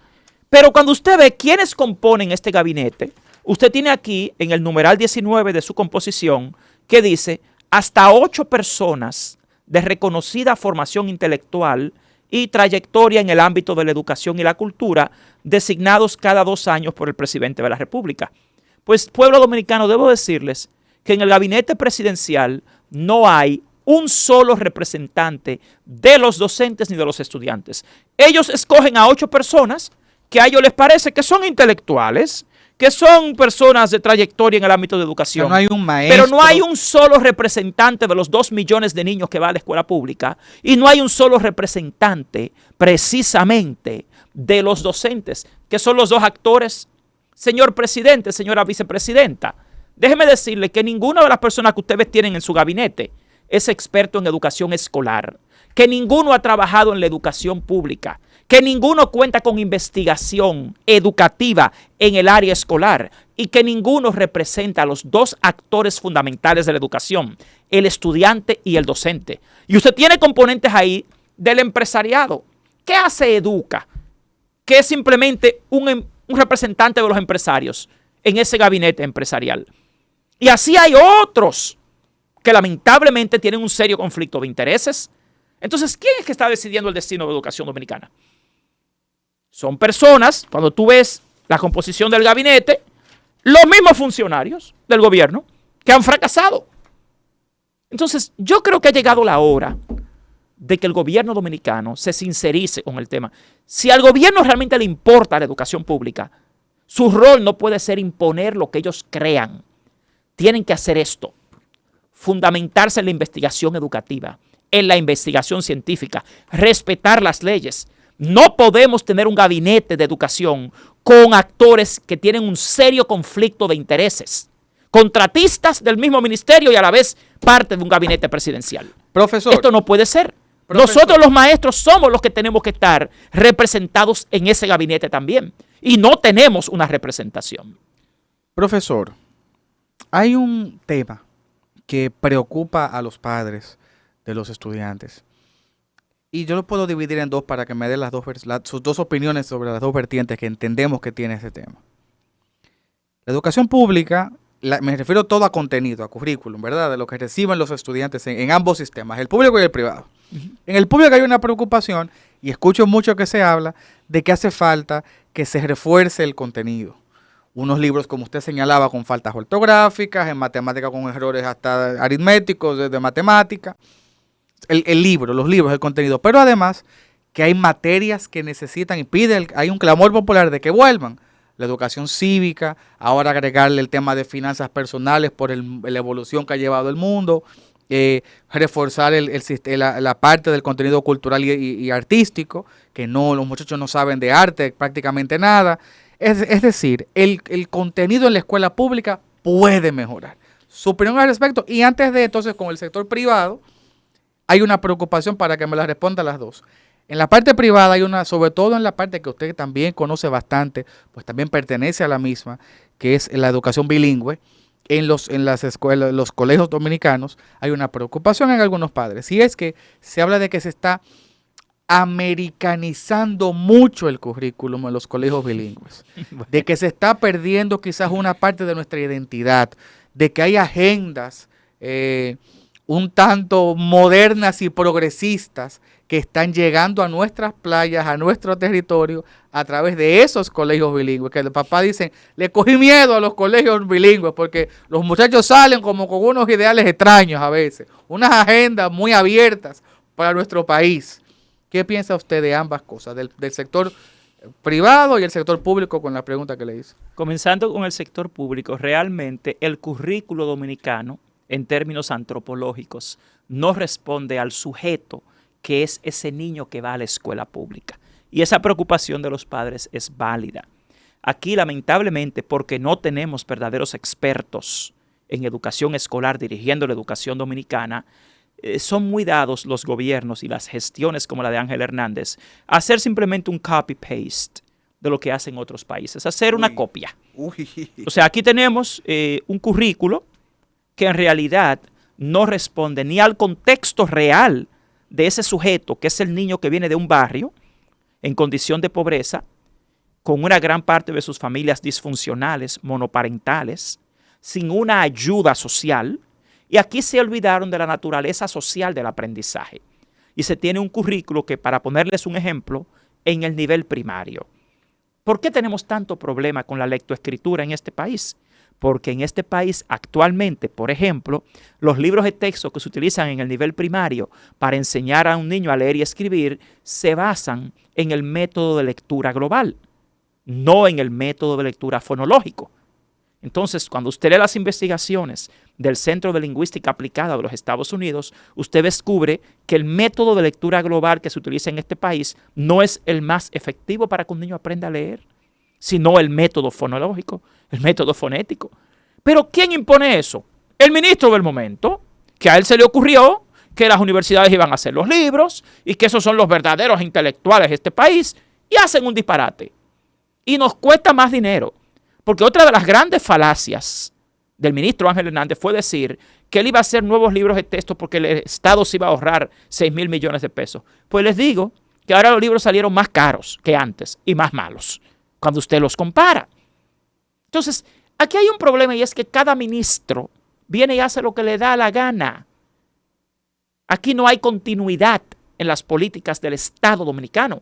Pero cuando usted ve quiénes componen este gabinete, usted tiene aquí en el numeral 19 de su composición que dice hasta 8 personas de reconocida formación intelectual y trayectoria en el ámbito de la educación y la cultura, designados cada 2 años por el presidente de la República. Pues, pueblo dominicano, debo decirles que en el gabinete presidencial no hay un solo representante de los docentes ni de los estudiantes. Ellos escogen a 8 personas que a ellos les parece que son intelectuales, que son personas de trayectoria en el ámbito de educación. Pero no hay un maestro. Pero no hay un solo representante de los 2 millones de niños que va a la escuela pública y no hay un solo representante precisamente de los docentes, que son los 2 actores. Señor presidente, señora vicepresidenta, déjeme decirle que ninguna de las personas que ustedes tienen en su gabinete es experto en educación escolar, que ninguno ha trabajado en la educación pública, que ninguno cuenta con investigación educativa en el área escolar y que ninguno representa a los 2 actores fundamentales de la educación, el estudiante y el docente. Y usted tiene componentes ahí del empresariado. ¿Qué hace Educa? Que es simplemente un representante de los empresarios en ese gabinete empresarial. Y así hay otros que lamentablemente tienen un serio conflicto de intereses. Entonces, ¿quién es que está decidiendo el destino de la educación dominicana? Son personas, cuando tú ves la composición del gabinete, los mismos funcionarios del gobierno que han fracasado. Entonces, yo creo que ha llegado la hora de que el gobierno dominicano se sincerice con el tema. Si al gobierno realmente le importa la educación pública, su rol no puede ser imponer lo que ellos crean. Tienen que hacer esto, fundamentarse en la investigación educativa, en la investigación científica, respetar las leyes. No podemos tener un gabinete de educación con actores que tienen un serio conflicto de intereses, contratistas del mismo ministerio y a la vez parte de un gabinete presidencial. Profesor. Esto no puede ser. Profesor. Nosotros los maestros somos los que tenemos que estar representados en ese gabinete también. Y no tenemos una representación. Profesor, hay un tema que preocupa a los padres de los estudiantes. Y yo lo puedo dividir en dos para que me dé sus dos opiniones sobre las dos vertientes que entendemos que tiene ese tema. La educación pública, me refiero todo a contenido, a currículum, ¿verdad? De lo que reciben los estudiantes en ambos sistemas, el público y el privado. En el público hay una preocupación, y escucho mucho que se habla, de que hace falta que se refuerce el contenido. Unos libros, como usted señalaba, con faltas ortográficas, en matemática con errores hasta aritméticos, de matemática. Los libros, el contenido. Pero además que hay materias que necesitan y hay un clamor popular de que vuelvan. La educación cívica, ahora agregarle el tema de finanzas personales por la evolución que ha llevado el mundo, reforzar la parte del contenido cultural y artístico, que los muchachos no saben de arte prácticamente nada. Es decir, el contenido en la escuela pública puede mejorar. Su opinión al respecto. Y antes de entonces, con el sector privado, hay una preocupación para que me la responda las dos. En la parte privada hay una, sobre todo en la parte que usted también conoce bastante, pues también pertenece a la misma, que es la educación bilingüe. En las escuelas, los colegios dominicanos, hay una preocupación en algunos padres. Y es que se habla de que se está americanizando mucho el currículum en los colegios bilingües. De que se está perdiendo quizás una parte de nuestra identidad. De que hay agendas un tanto modernas y progresistas que están llegando a nuestras playas, a nuestro territorio, a través de esos colegios bilingües, que el papá dice, le cogí miedo a los colegios bilingües, porque los muchachos salen como con unos ideales extraños a veces, unas agendas muy abiertas para nuestro país. ¿Qué piensa usted de ambas cosas, del sector privado y el sector público, con la pregunta que le hice? Comenzando con el sector público, realmente el currículo dominicano, en términos antropológicos, no responde al sujeto que es ese niño que va a la escuela pública. Y esa preocupación de los padres es válida. Aquí, lamentablemente, porque no tenemos verdaderos expertos en educación escolar dirigiendo la educación dominicana, son muy dados los gobiernos y las gestiones como la de Ángel Hernández a hacer simplemente un copy-paste de lo que hacen otros países, hacer una copia. O sea, aquí tenemos un currículo que en realidad no responde ni al contexto real de ese sujeto, que es el niño que viene de un barrio en condición de pobreza, con una gran parte de sus familias disfuncionales, monoparentales, sin una ayuda social, y aquí se olvidaron de la naturaleza social del aprendizaje. Y se tiene un currículo que, para ponerles un ejemplo, en el nivel primario. ¿Por qué tenemos tanto problema con la lectoescritura en este país? Porque en este país actualmente, por ejemplo, los libros de texto que se utilizan en el nivel primario para enseñar a un niño a leer y escribir se basan en el método de lectura global, no en el método de lectura fonológico. Entonces, cuando usted lee las investigaciones del Centro de Lingüística Aplicada de los Estados Unidos, usted descubre que el método de lectura global que se utiliza en este país no es el más efectivo para que un niño aprenda a leer, sino el método fonológico, el método fonético. ¿Pero quién impone eso? El ministro del momento, que a él se le ocurrió que las universidades iban a hacer los libros y que esos son los verdaderos intelectuales de este país, y hacen un disparate. Y nos cuesta más dinero. Porque otra de las grandes falacias del ministro Ángel Hernández fue decir que él iba a hacer nuevos libros de texto porque el Estado se iba a ahorrar 6,000 millones de pesos. Pues les digo que ahora los libros salieron más caros que antes y más malos, cuando usted los compara. Entonces, aquí hay un problema, y es que cada ministro viene y hace lo que le da la gana. Aquí no hay continuidad en las políticas del Estado dominicano.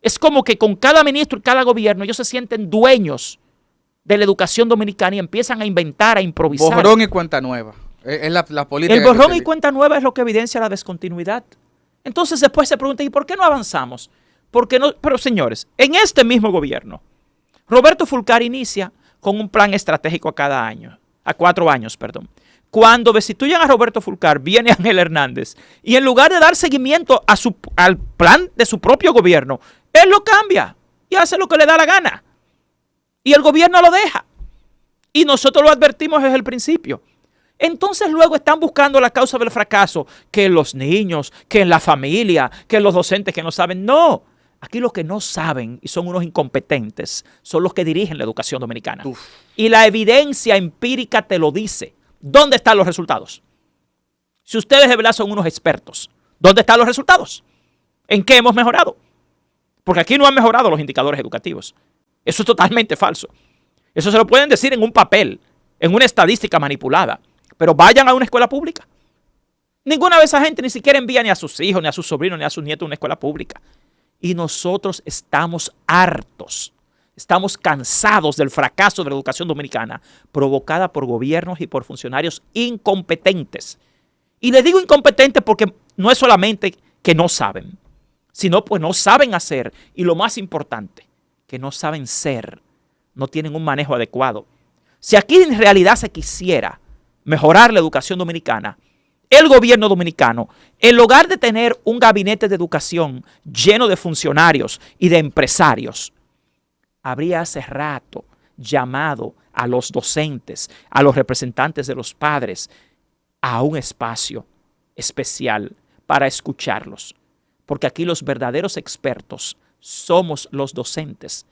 Es como que con cada ministro y cada gobierno ellos se sienten dueños de la educación dominicana y empiezan a inventar, a improvisar. Borrón y cuenta nueva. Es la política. El borrón y cuenta nueva es lo que evidencia la descontinuidad. Entonces después se pregunta, ¿y por qué no avanzamos? ¿Por qué no? Pero señores, en este mismo gobierno, Roberto Fulcar inicia con un plan estratégico a 4 años, perdón. Cuando destituyen a Roberto Fulcar, viene Ángel Hernández y en lugar de dar seguimiento al plan de su propio gobierno, él lo cambia y hace lo que le da la gana. Y el gobierno lo deja. Y nosotros lo advertimos desde el principio. Entonces luego están buscando la causa del fracaso, que en los niños, que en la familia, que en los docentes que no saben. No, aquí los que no saben y son unos incompetentes son los que dirigen la educación dominicana. Uf. Y la evidencia empírica te lo dice. ¿Dónde están los resultados? Si ustedes de verdad son unos expertos, ¿dónde están los resultados? ¿En qué hemos mejorado? Porque aquí no han mejorado los indicadores educativos. Eso es totalmente falso. Eso se lo pueden decir en un papel, en una estadística manipulada. Pero vayan a una escuela pública. Ninguna de esa gente ni siquiera envía ni a sus hijos, ni a sus sobrinos, ni a sus nietos a una escuela pública. Y nosotros estamos hartos. Estamos cansados del fracaso de la educación dominicana provocada por gobiernos y por funcionarios incompetentes. Y les digo incompetentes porque no es solamente que no saben, sino pues no saben hacer y lo más importante, que no saben ser, no tienen un manejo adecuado. Si aquí en realidad se quisiera mejorar la educación dominicana, el gobierno dominicano, en lugar de tener un gabinete de educación lleno de funcionarios y de empresarios, habría hace rato llamado a los docentes, a los representantes de los padres, a un espacio especial para escucharlos. Porque aquí los verdaderos expertos somos los docentes.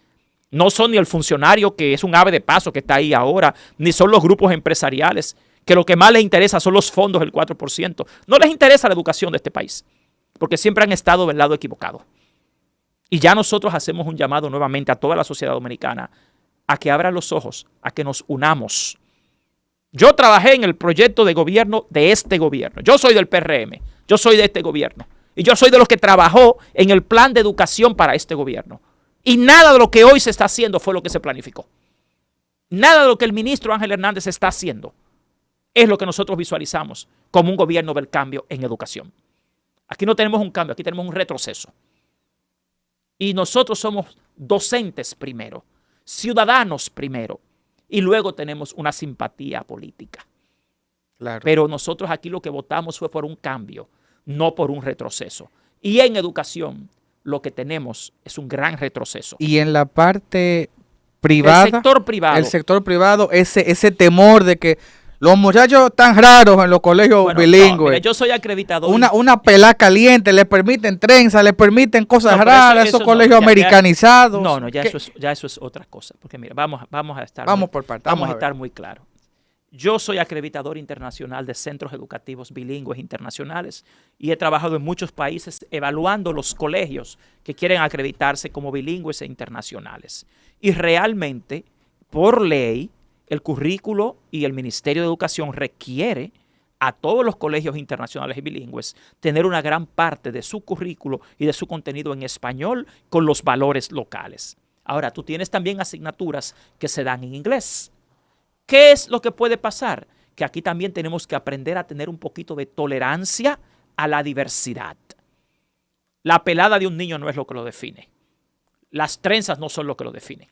No son ni el funcionario que es un ave de paso que está ahí ahora, ni son los grupos empresariales, que lo que más les interesa son los fondos del 4%. No les interesa la educación de este país, porque siempre han estado del lado equivocado. Y ya nosotros hacemos un llamado nuevamente a toda la sociedad dominicana a que abra los ojos, a que nos unamos. Yo trabajé en el proyecto de gobierno de este gobierno. Yo soy del PRM, yo soy de este gobierno. Y yo soy de los que trabajó en el plan de educación para este gobierno. Y nada de lo que hoy se está haciendo fue lo que se planificó. Nada de lo que el ministro Ángel Hernández está haciendo es lo que nosotros visualizamos como un gobierno del cambio en educación. Aquí no tenemos un cambio, aquí tenemos un retroceso. Y nosotros somos docentes primero, ciudadanos primero, y luego tenemos una simpatía política. Claro. Pero nosotros aquí lo que votamos fue por un cambio, no por un retroceso. Y en educación lo que tenemos es un gran retroceso. Y en la parte privada, el sector privado, ese temor de que los muchachos tan raros en los colegios bilingües. No, mira, yo soy acreditador. Una pelada caliente, les permiten trenzas, les permiten cosas raras, esos colegios americanizados. Ya eso es otra cosa. Porque mira, vamos a estar muy claros. Yo soy acreditador internacional de centros educativos bilingües internacionales y he trabajado en muchos países evaluando los colegios que quieren acreditarse como bilingües e internacionales. Y realmente, por ley, el currículo y el Ministerio de Educación requiere a todos los colegios internacionales y bilingües tener una gran parte de su currículo y de su contenido en español con los valores locales. Ahora, tú tienes también asignaturas que se dan en inglés. ¿Qué es lo que puede pasar? Que aquí también tenemos que aprender a tener un poquito de tolerancia a la diversidad. La pelada de un niño no es lo que lo define. Las trenzas no son lo que lo definen.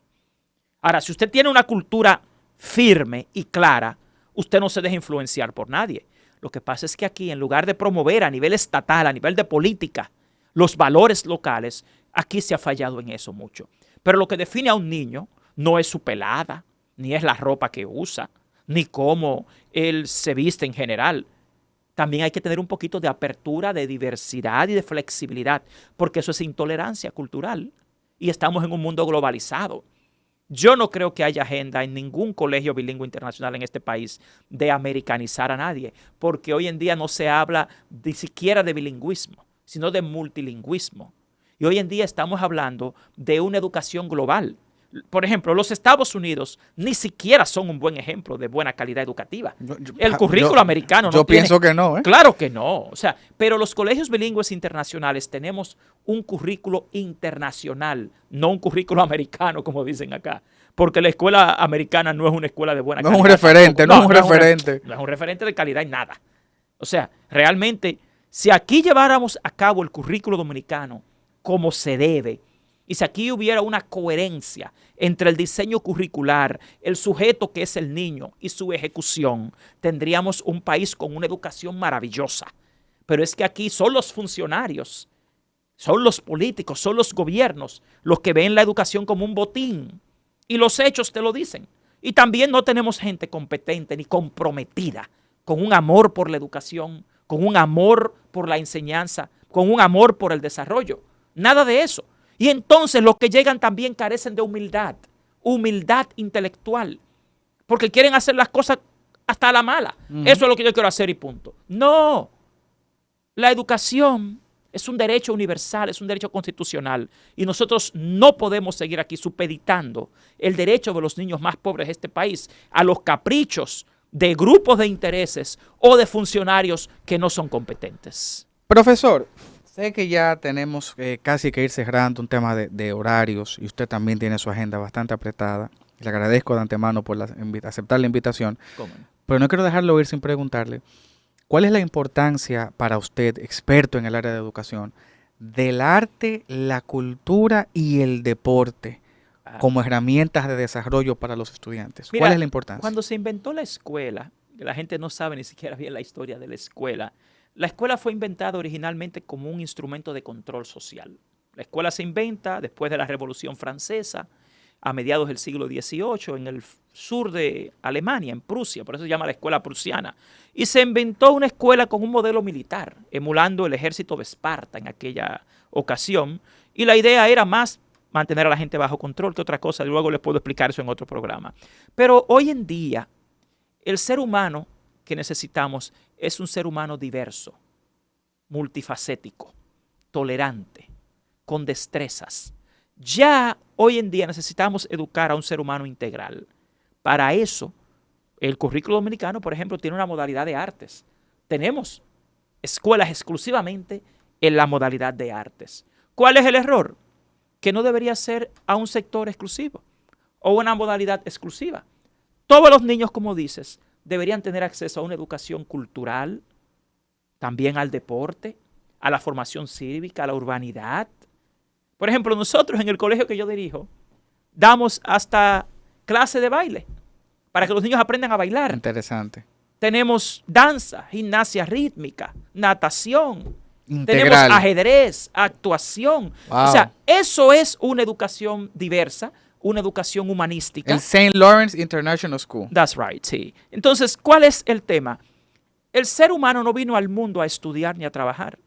Ahora, si usted tiene una cultura firme y clara, usted no se deja influenciar por nadie. Lo que pasa es que aquí, en lugar de promover a nivel estatal, a nivel de política, los valores locales, aquí se ha fallado en eso mucho. Pero lo que define a un niño no es su pelada, ni es la ropa que usa, ni cómo él se viste en general. También hay que tener un poquito de apertura, de diversidad y de flexibilidad, porque eso es intolerancia cultural y estamos en un mundo globalizado. Yo no creo que haya agenda en ningún colegio bilingüe internacional en este país de americanizar a nadie, porque hoy en día no se habla ni siquiera de bilingüismo, sino de multilingüismo. Y hoy en día estamos hablando de una educación global. Por ejemplo, los Estados Unidos ni siquiera son un buen ejemplo de buena calidad educativa. El currículo americano no yo tiene... pienso que no, ¿eh? Claro que no. O sea, pero los colegios bilingües internacionales tenemos un currículo internacional, no un currículo americano, como dicen acá. Porque la escuela americana no es una escuela de buena calidad. No es un referente, no es un referente. No es un referente de calidad en nada. O sea, realmente, si aquí lleváramos a cabo el currículo dominicano como se debe, y si aquí hubiera una coherencia entre el diseño curricular, el sujeto que es el niño y su ejecución, tendríamos un país con una educación maravillosa. Pero es que aquí son los funcionarios, son los políticos, son los gobiernos los que ven la educación como un botín. Y los hechos te lo dicen. Y también no tenemos gente competente ni comprometida con un amor por la educación, con un amor por la enseñanza, con un amor por el desarrollo. Nada de eso. Y entonces los que llegan también carecen de humildad intelectual, porque quieren hacer las cosas hasta a la mala. Eso es lo que yo quiero hacer y punto. No, la educación es un derecho universal, es un derecho constitucional y nosotros no podemos seguir aquí supeditando el derecho de los niños más pobres de este país a los caprichos de grupos de intereses o de funcionarios que no son competentes. Profesor, sé que ya tenemos casi que ir cerrando un tema de horarios y usted también tiene su agenda bastante apretada. Le agradezco de antemano por aceptar la invitación. ¿Cómo no? Pero no quiero dejarlo ir sin preguntarle, ¿cuál es la importancia para usted, experto en el área de educación, del arte, la cultura y el deporte como herramientas de desarrollo para los estudiantes? Mira, ¿cuál es la importancia? Cuando se inventó la escuela, la gente no sabe ni siquiera bien la historia de la escuela fue inventada originalmente como un instrumento de control social. La escuela se inventa después de la Revolución Francesa, a mediados del siglo XVIII, en el sur de Alemania, en Prusia, por eso se llama la escuela prusiana. Y se inventó una escuela con un modelo militar, emulando el ejército de Esparta en aquella ocasión. Y la idea era más mantener a la gente bajo control que otra cosa. Luego les puedo explicar eso en otro programa. Pero hoy en día, el ser humano que necesitamos es un ser humano diverso, multifacético, tolerante, con destrezas. Ya hoy en día necesitamos educar a un ser humano integral. Para eso, el currículo dominicano, por ejemplo, tiene una modalidad de artes. Tenemos escuelas exclusivamente en la modalidad de artes. ¿Cuál es el error? Que no debería ser a un sector exclusivo o una modalidad exclusiva. Todos los niños, como dices, deberían tener acceso a una educación cultural, también al deporte, a la formación cívica, a la urbanidad. Por ejemplo, nosotros en el colegio que yo dirijo, damos hasta clase de baile para que los niños aprendan a bailar. Interesante. Tenemos danza, gimnasia rítmica, natación, Integral. tenemos ajedrez, actuación. Wow. O sea, eso es una educación diversa, una educación humanística. El St. Lawrence International School. That's right, sí. Entonces, ¿cuál es el tema? El ser humano no vino al mundo a estudiar ni a trabajar.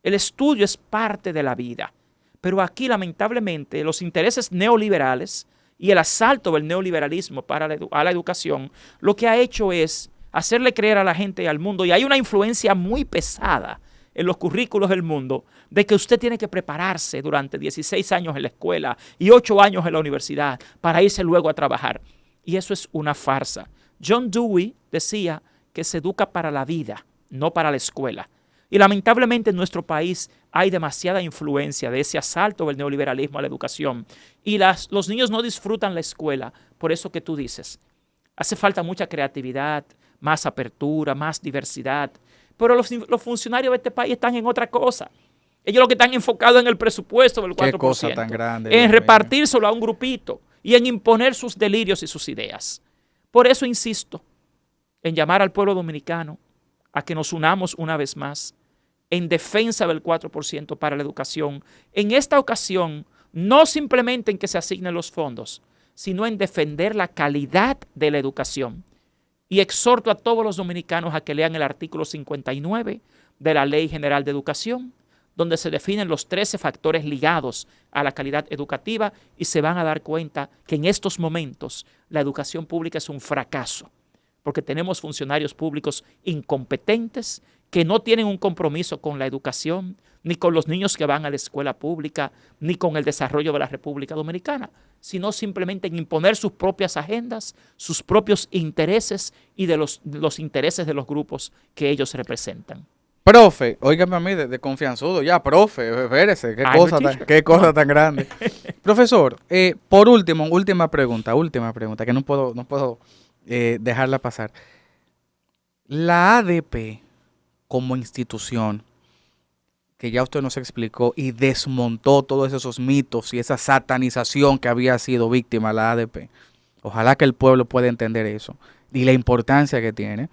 El estudio es parte de la vida. Pero aquí, lamentablemente, los intereses neoliberales y el asalto del neoliberalismo a la educación, lo que ha hecho es hacerle creer a la gente y al mundo, y hay una influencia muy pesada en los currículos del mundo, de que usted tiene que prepararse durante 16 años en la escuela y 8 años en la universidad para irse luego a trabajar. Y eso es una farsa. John Dewey decía que se educa para la vida, no para la escuela. Y lamentablemente en nuestro país hay demasiada influencia de ese asalto del neoliberalismo a la educación. Y los niños no disfrutan la escuela, por eso que tú dices. Hace falta mucha creatividad, más apertura, más diversidad. Pero los funcionarios de este país están en otra cosa. Ellos lo que están enfocados en el presupuesto del 4%. Qué cosa tan grande. En repartírselo a un grupito y en imponer sus delirios y sus ideas. Por eso insisto en llamar al pueblo dominicano a que nos unamos una vez más en defensa del 4% para la educación. En esta ocasión, no simplemente en que se asignen los fondos, sino en defender la calidad de la educación. Y exhorto a todos los dominicanos a que lean el artículo 59 de la Ley General de Educación, donde se definen los 13 factores ligados a la calidad educativa y se van a dar cuenta que en estos momentos la educación pública es un fracaso, porque tenemos funcionarios públicos incompetentes que no tienen un compromiso con la educación, ni con los niños que van a la escuela pública, ni con el desarrollo de la República Dominicana, sino simplemente en imponer sus propias agendas, sus propios intereses y de los intereses de los grupos que ellos representan. Profe, óigame a mí de confianzudo, ya, profe, espérese, qué cosa tan grande. Profesor, por último, última pregunta, que no puedo dejarla pasar. La ADP como institución, que ya usted nos explicó y desmontó todos esos mitos y esa satanización que había sido víctima la ADP. Ojalá que el pueblo pueda entender eso y la importancia que tiene.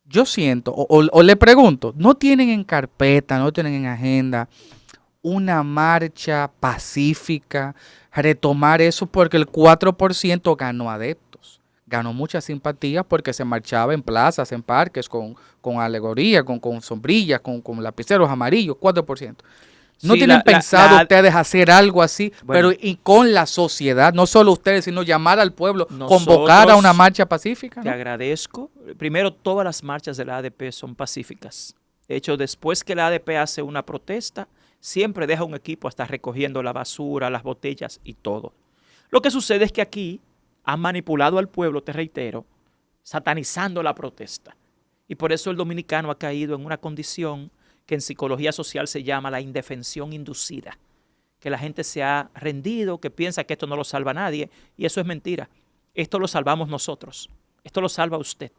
Yo siento, o le pregunto, ¿no tienen en carpeta, no tienen en agenda una marcha pacífica, retomar eso? Porque el 4% ganó adeptos, ganó mucha simpatía porque se marchaba en plazas, en parques, con alegoría, con sombrillas, con lapiceros amarillos, 4%. ¿No Sí, tienen pensado ustedes hacer algo así, bueno, pero y con la sociedad, no solo ustedes, sino llamar al pueblo, convocar a una marcha pacífica? Te agradezco. Primero, todas las marchas de la ADP son pacíficas. De hecho, después que la ADP hace una protesta, siempre deja un equipo hasta recogiendo la basura, las botellas y todo. Lo que sucede es que aquí han manipulado al pueblo, te reitero, satanizando la protesta. Y por eso el dominicano ha caído en una condición que en psicología social se llama la indefensión inducida, que la gente se ha rendido, que piensa que esto no lo salva a nadie, y eso es mentira. Esto lo salvamos nosotros, esto lo salva usted.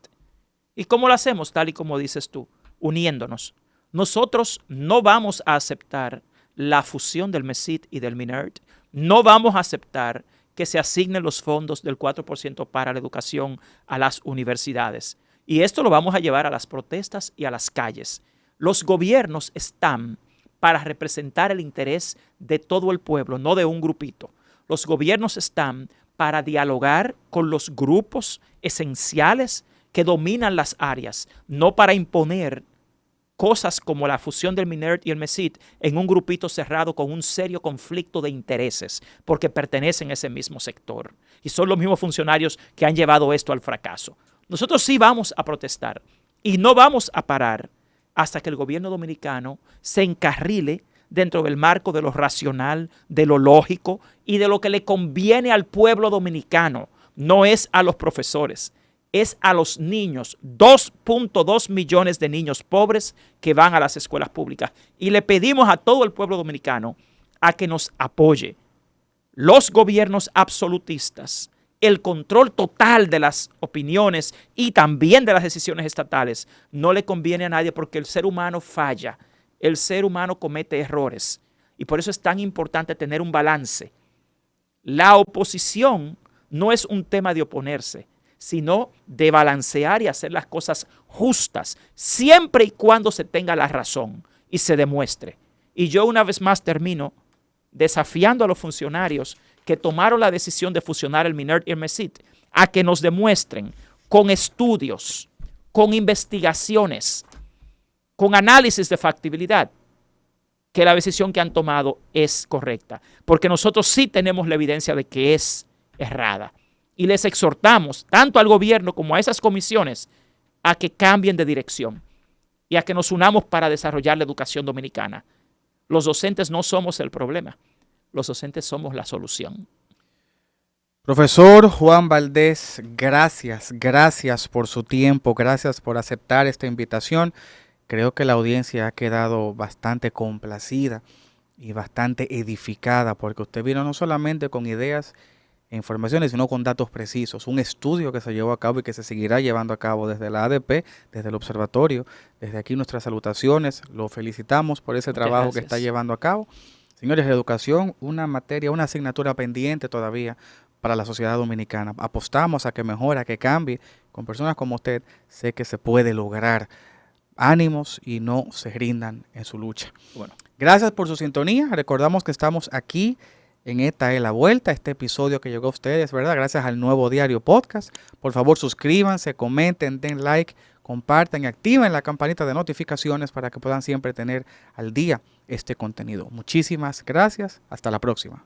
¿Y cómo lo hacemos? Tal y como dices tú, uniéndonos. Nosotros no vamos a aceptar la fusión del MESID y del MINERT, no vamos a aceptar que se asignen los fondos del 4% para la educación a las universidades. Y esto lo vamos a llevar a las protestas y a las calles. Los gobiernos están para representar el interés de todo el pueblo, no de un grupito. Los gobiernos están para dialogar con los grupos esenciales que dominan las áreas, no para imponer cosas como la fusión del MINERT y el MESID en un grupito cerrado con un serio conflicto de intereses, porque pertenecen a ese mismo sector. Y son los mismos funcionarios que han llevado esto al fracaso. Nosotros sí vamos a protestar y no vamos a parar hasta que el gobierno dominicano se encarrile dentro del marco de lo racional, de lo lógico y de lo que le conviene al pueblo dominicano. No es a los profesores, es a los niños, 2.2 millones de niños pobres que van a las escuelas públicas. Y le pedimos a todo el pueblo dominicano a que nos apoye. Los gobiernos absolutistas, el control total de las opiniones y también de las decisiones estatales no le conviene a nadie, porque el ser humano falla, el ser humano comete errores y por eso es tan importante tener un balance. La oposición no es un tema de oponerse, sino de balancear y hacer las cosas justas, siempre y cuando se tenga la razón y se demuestre. Y yo una vez más termino desafiando a los funcionarios que tomaron la decisión de fusionar el MINERT y el MESID a que nos demuestren con estudios, con investigaciones, con análisis de factibilidad, que la decisión que han tomado es correcta. Porque nosotros sí tenemos la evidencia de que es errada. Y les exhortamos, tanto al gobierno como a esas comisiones, a que cambien de dirección y a que nos unamos para desarrollar la educación dominicana. Los docentes no somos el problema. Los docentes somos la solución. Profesor Juan Valdés, gracias por su tiempo, gracias por aceptar esta invitación. Creo que la audiencia ha quedado bastante complacida y bastante edificada, porque usted vino no solamente con ideas e informaciones, sino con datos precisos. Un estudio que se llevó a cabo y que se seguirá llevando a cabo desde la ADP, desde el observatorio. Desde aquí nuestras salutaciones. Lo felicitamos por ese trabajo que está llevando a cabo. Señores, la educación, una materia, una asignatura pendiente todavía para la sociedad dominicana. Apostamos a que mejore, a que cambie. Con personas como usted, sé que se puede lograr. Ánimos y no se rindan en su lucha. Bueno, gracias por su sintonía. Recordamos que estamos aquí en Esta es la Vuelta, este episodio que llegó a ustedes, ¿verdad? Gracias al Nuevo Diario Podcast. Por favor, suscríbanse, comenten, den like, compartan y activen la campanita de notificaciones para que puedan siempre tener al día este contenido. Muchísimas gracias. Hasta la próxima.